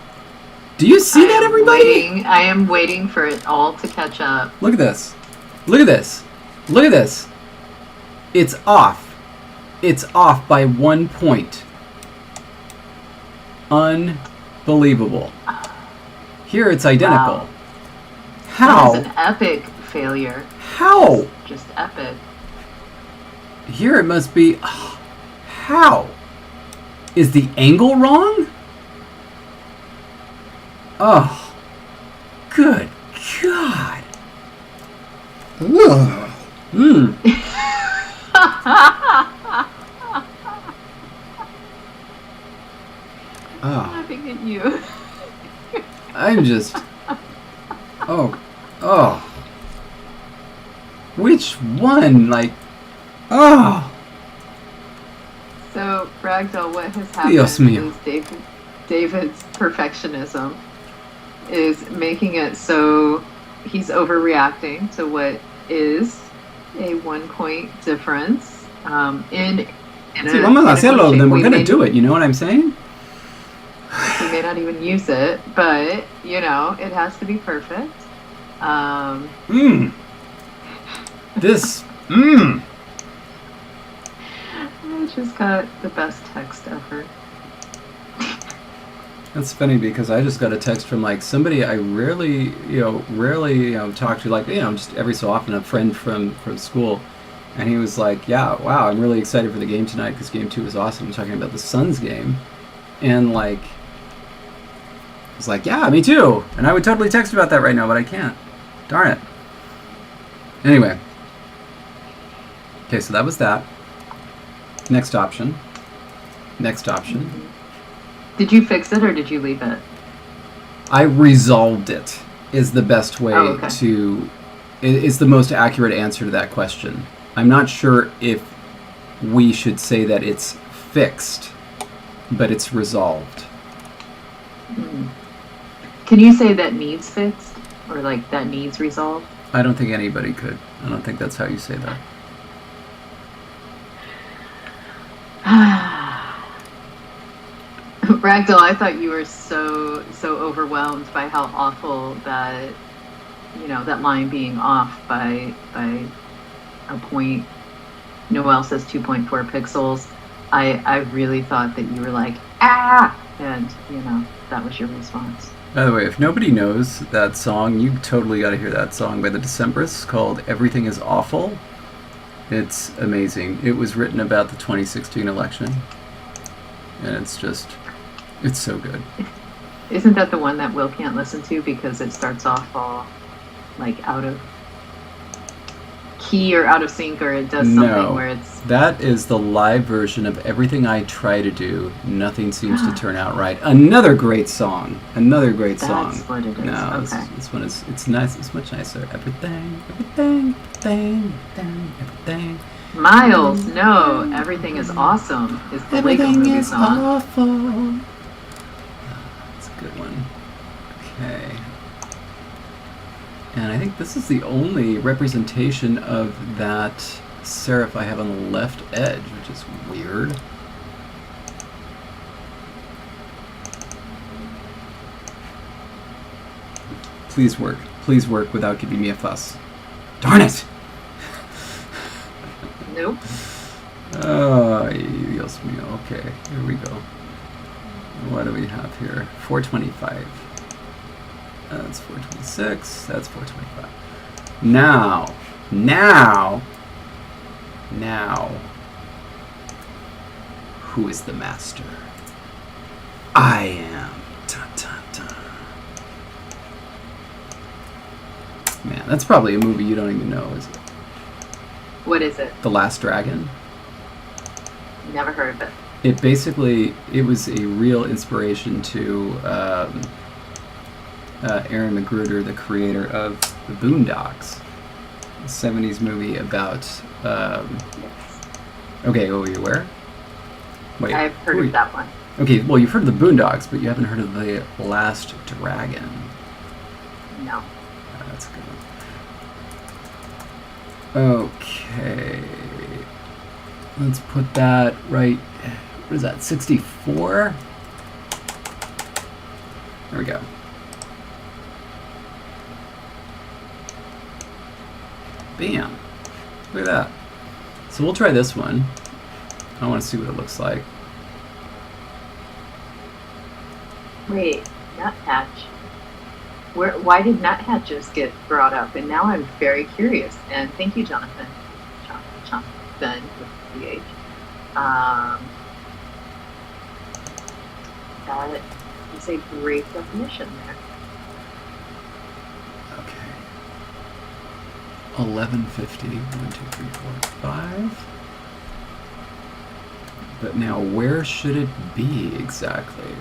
Do you see that, everybody? I am waiting for it all to catch up. Look at this. Look at this. Look at this. It's off. It's off by 1 point. Unbelievable. Here it's identical. Wow. How? That is an epic failure. How? Just epic. Here it must be... How? Is the angle wrong? Oh. Good God. Ugh. Mm. I'm laughing at you. I'm just... Oh. Which one? Like... Oh. So, Ragdoll, what has happened Dios mío. is David's perfectionism is making it so he's overreacting to what is a 1 point difference. In See, vamos a hacerlo, then we're going to do it, you know what I'm saying? He may not even use it, but, you know, it has to be perfect. This, I just got the best text ever. That's funny because I just got a text from like somebody I rarely talk to, like, just every so often, a friend from school, and he was like, yeah, wow, I'm really excited for the game tonight because game 2 was awesome. I'm talking about the Suns game, and like, I was like, yeah, me too, and I would totally text about that right now, but I can't. Darn it. Anyway. Okay, so that was that. Next option. Did you fix it or did you leave it? I resolved it is the best way to... Is the most accurate answer to that question. I'm not sure if we should say that it's fixed, but it's resolved. Can you say that needs fixed? Or like that needs resolved? I don't think anybody could. I don't think that's how you say that. Ragdoll, I thought you were so overwhelmed by how awful that, that line being off by a point. Noelle says 2.4 pixels. I really thought that you were like, ah! And, that was your response. By the way, if nobody knows that song, you totally got to hear that song by the Decemberists called Everything is Awful. It's amazing. It was written about the 2016 election. And it's so good. Isn't that the one that Will can't listen to because it starts off all like out of key or out of sync, or it does something where it's... That is the live version of Everything I Try to Do. Nothing Seems to Turn Out Right. Another great song. Another great song. That's what it is. No, Okay. this one is, it's nice. It's much nicer. Everything, everything, everything, everything, everything. Miles, no, Everything is Awesome is the Lego Everything Movie is song. awful. That's a good one. Okay. And I think this is the only representation of that serif I have on the left edge, which is weird. Please work. Please work without giving me a fuss. Darn it! Nope. Oh, Dios mío. Okay, here we go. What do we have here? 425. That's 426. That's 425. Now. Who is the master? I am. Dun, dun, dun. Man, that's probably a movie you don't even know, is it? What is it? The Last Dragon. Never heard of it. It basically, it was a real inspiration to Aaron Magruder, the creator of The Boondocks, a 70s movie about... Yes. Okay, oh, are you aware? Wait, I've heard of that one. Okay, well, you've heard of The Boondocks, but you haven't heard of The Last Dragon. No. That's a good one. Okay. Let's put that right... What is that, 64? There we go. Bam. Look at that. So we'll try this one. I want to see what it looks like. Wait, nuthatch. Why did nuthatches get brought up? And now I'm very curious. And thank you, Jonathan. Jonathan with the H. That is a great definition there. Okay. 1150. 1, 2, 3, 4, 5. But now, where should it be exactly?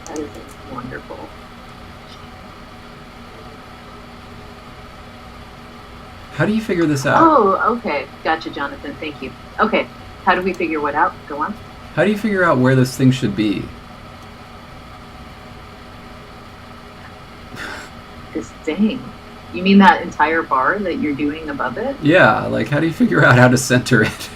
That is wonderful. How do you figure this out? Oh, okay. Gotcha, Jonathan. Thank you. Okay. How do we figure what out? Go on. How do you figure out where this thing should be? This thing. You mean that entire bar that you're doing above it? Yeah, like how do you figure out how to center it?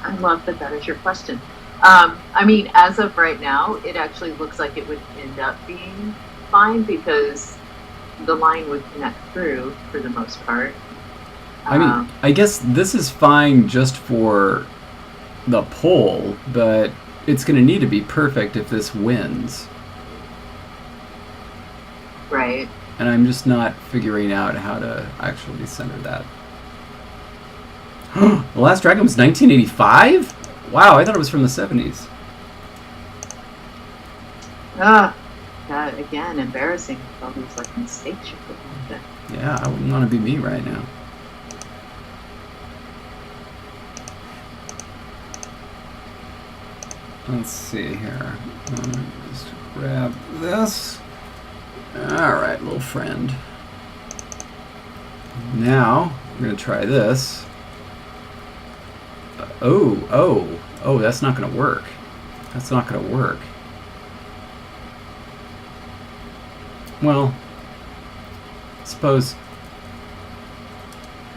I love that is your question. I mean, as of right now, it actually looks like it would end up being fine because the line would connect through for the most part. I mean, I guess this is fine just for the poll, but it's going to need to be perfect if this wins. Right. And I'm just not figuring out how to actually center that. The Last Dragon was 1985? Wow, I thought it was from the 70s. That, again, embarrassing with all these like mistakes you put in there. Yeah, I wouldn't want to be me right now. Let's see here. Just grab this. Alright, little friend. Now, we're going to try this. Oh, that's not going to work. That's not going to work. Well, suppose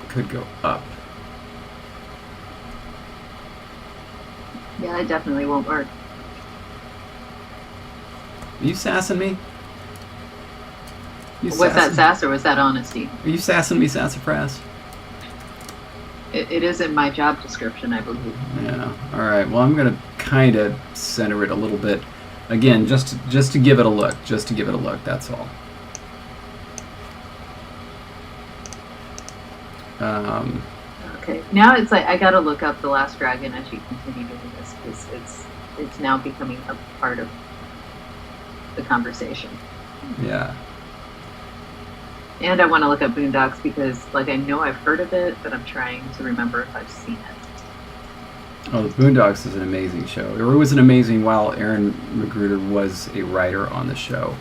it could go up. Yeah, it definitely won't work. Are you sassing me? Was that sass or was that honesty? Are you sassing me, Sassafras? It is in my job description, I believe. Yeah. All right. Well, I'm gonna kind of center it a little bit. Again, just to give it a look. Just to give it a look. That's all. Okay, now it's like I gotta look up The Last Dragon as you continue doing this because it's now becoming a part of the conversation. Yeah. And I want to look up Boondocks because, like, I know I've heard of it, but I'm trying to remember if I've seen it. Oh, the Boondocks is an amazing show. It was an amazing while Aaron Magruder was a writer on the show.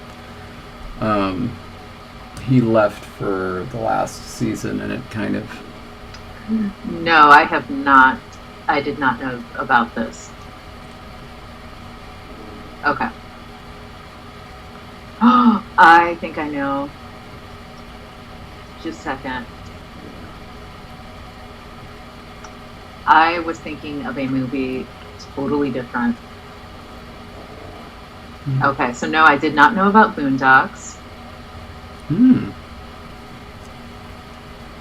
He left for the last season, and it kind of... No, I have not. I did not know about this. Okay. Oh, I think I know. Just a second. I was thinking of a movie totally different. Okay, so no, I did not know about Boondocks.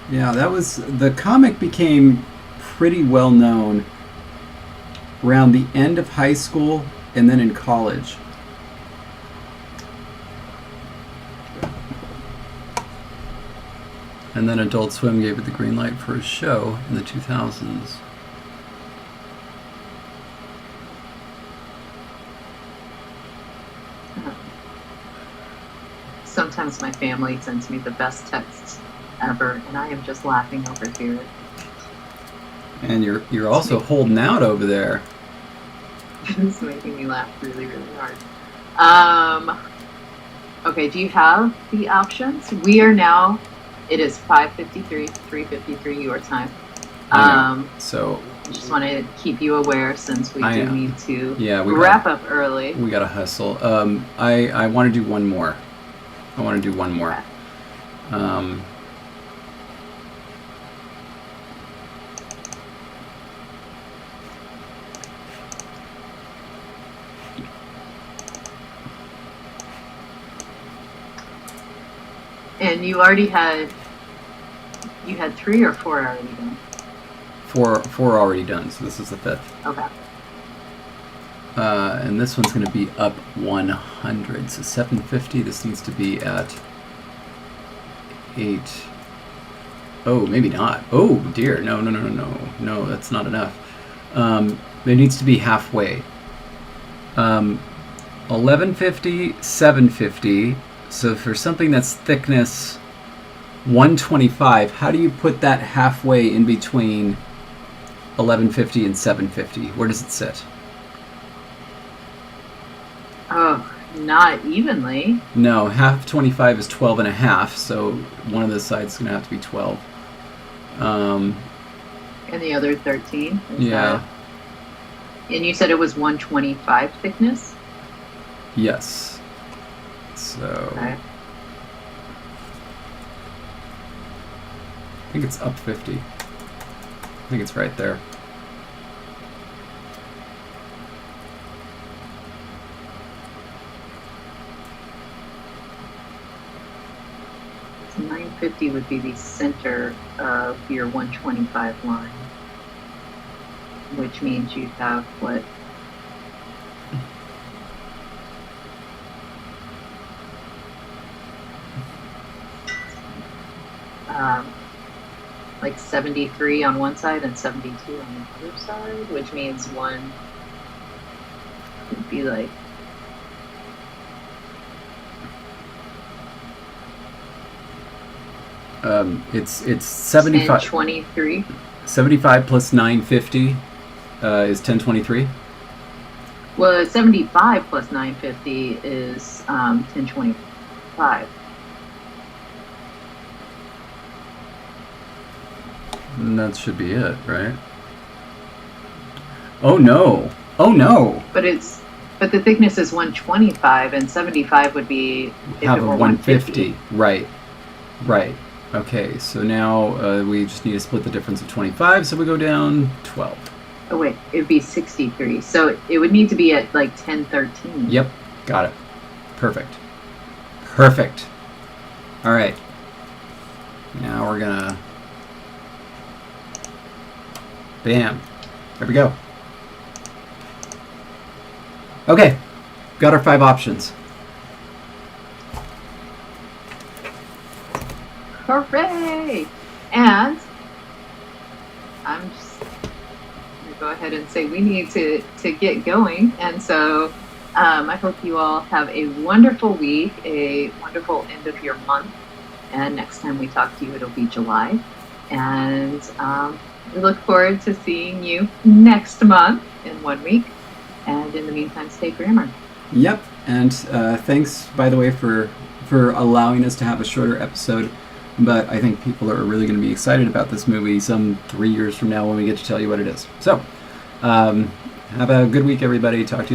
Yeah, that was... The comic became pretty well known around the end of high school and then in college. And then Adult Swim gave it the green light for a show in the 2000s. Sometimes my family sends me the best texts ever, and I am just laughing over here. And you're also holding out over there. It's making me laugh really, really hard. Okay, do you have the options? We are now... It is 5:53, 3:53 your time. So I just want to keep you aware since we do need to wrap up early. We got to hustle. I want to do one more. Okay. And you already had... You had 3 or 4 already done? 4 already done, so this is the 5th. Okay. And this one's going to be up 100. So 750, this needs to be at 8. Oh, maybe not. Oh, dear. No. No, that's not enough. It needs to be halfway. 1150, 750. So for something that's thickness 125, how do you put that halfway in between 1150 and 750? Where does it sit? Oh, not evenly. No, half 25 is 12 and a half, so one of the sides is going to have to be 12. And the other 13? Yeah. And you said it was 125 thickness? Yes. So... Okay. I think it's up 50. I think it's right there. So 950 would be the center of your 125 line, which means you'd have what? Like 73 on one side and 72 on the other side, which means one would be like... It's 75. 1023. 75 plus 950 is 1023. Well, 75 plus 950 is 1025. And that should be it, right? Oh no! Oh no! But the thickness is 125, and 75 would be if Half it of were 150. Right. Okay, so now we just need to split the difference of 25, so we go down 12. Oh wait, it would be 63. So it would need to be at like 1013. Yep, got it. Perfect. All right. Now we're gonna... Bam. There we go. Okay, got our 5 options. Hooray! And I'm just going to go ahead and say we need to get going. And so I hope you all have a wonderful week, a wonderful end of your month. And next time we talk to you, it'll be July. And we look forward to seeing you next month in 1 week. And in the meantime, stay grammar. Yep. And thanks, by the way, for allowing us to have a shorter episode. But I think people are really going to be excited about this movie some 3 years from now when we get to tell you what it is. So, have a good week, everybody. Talk to you later.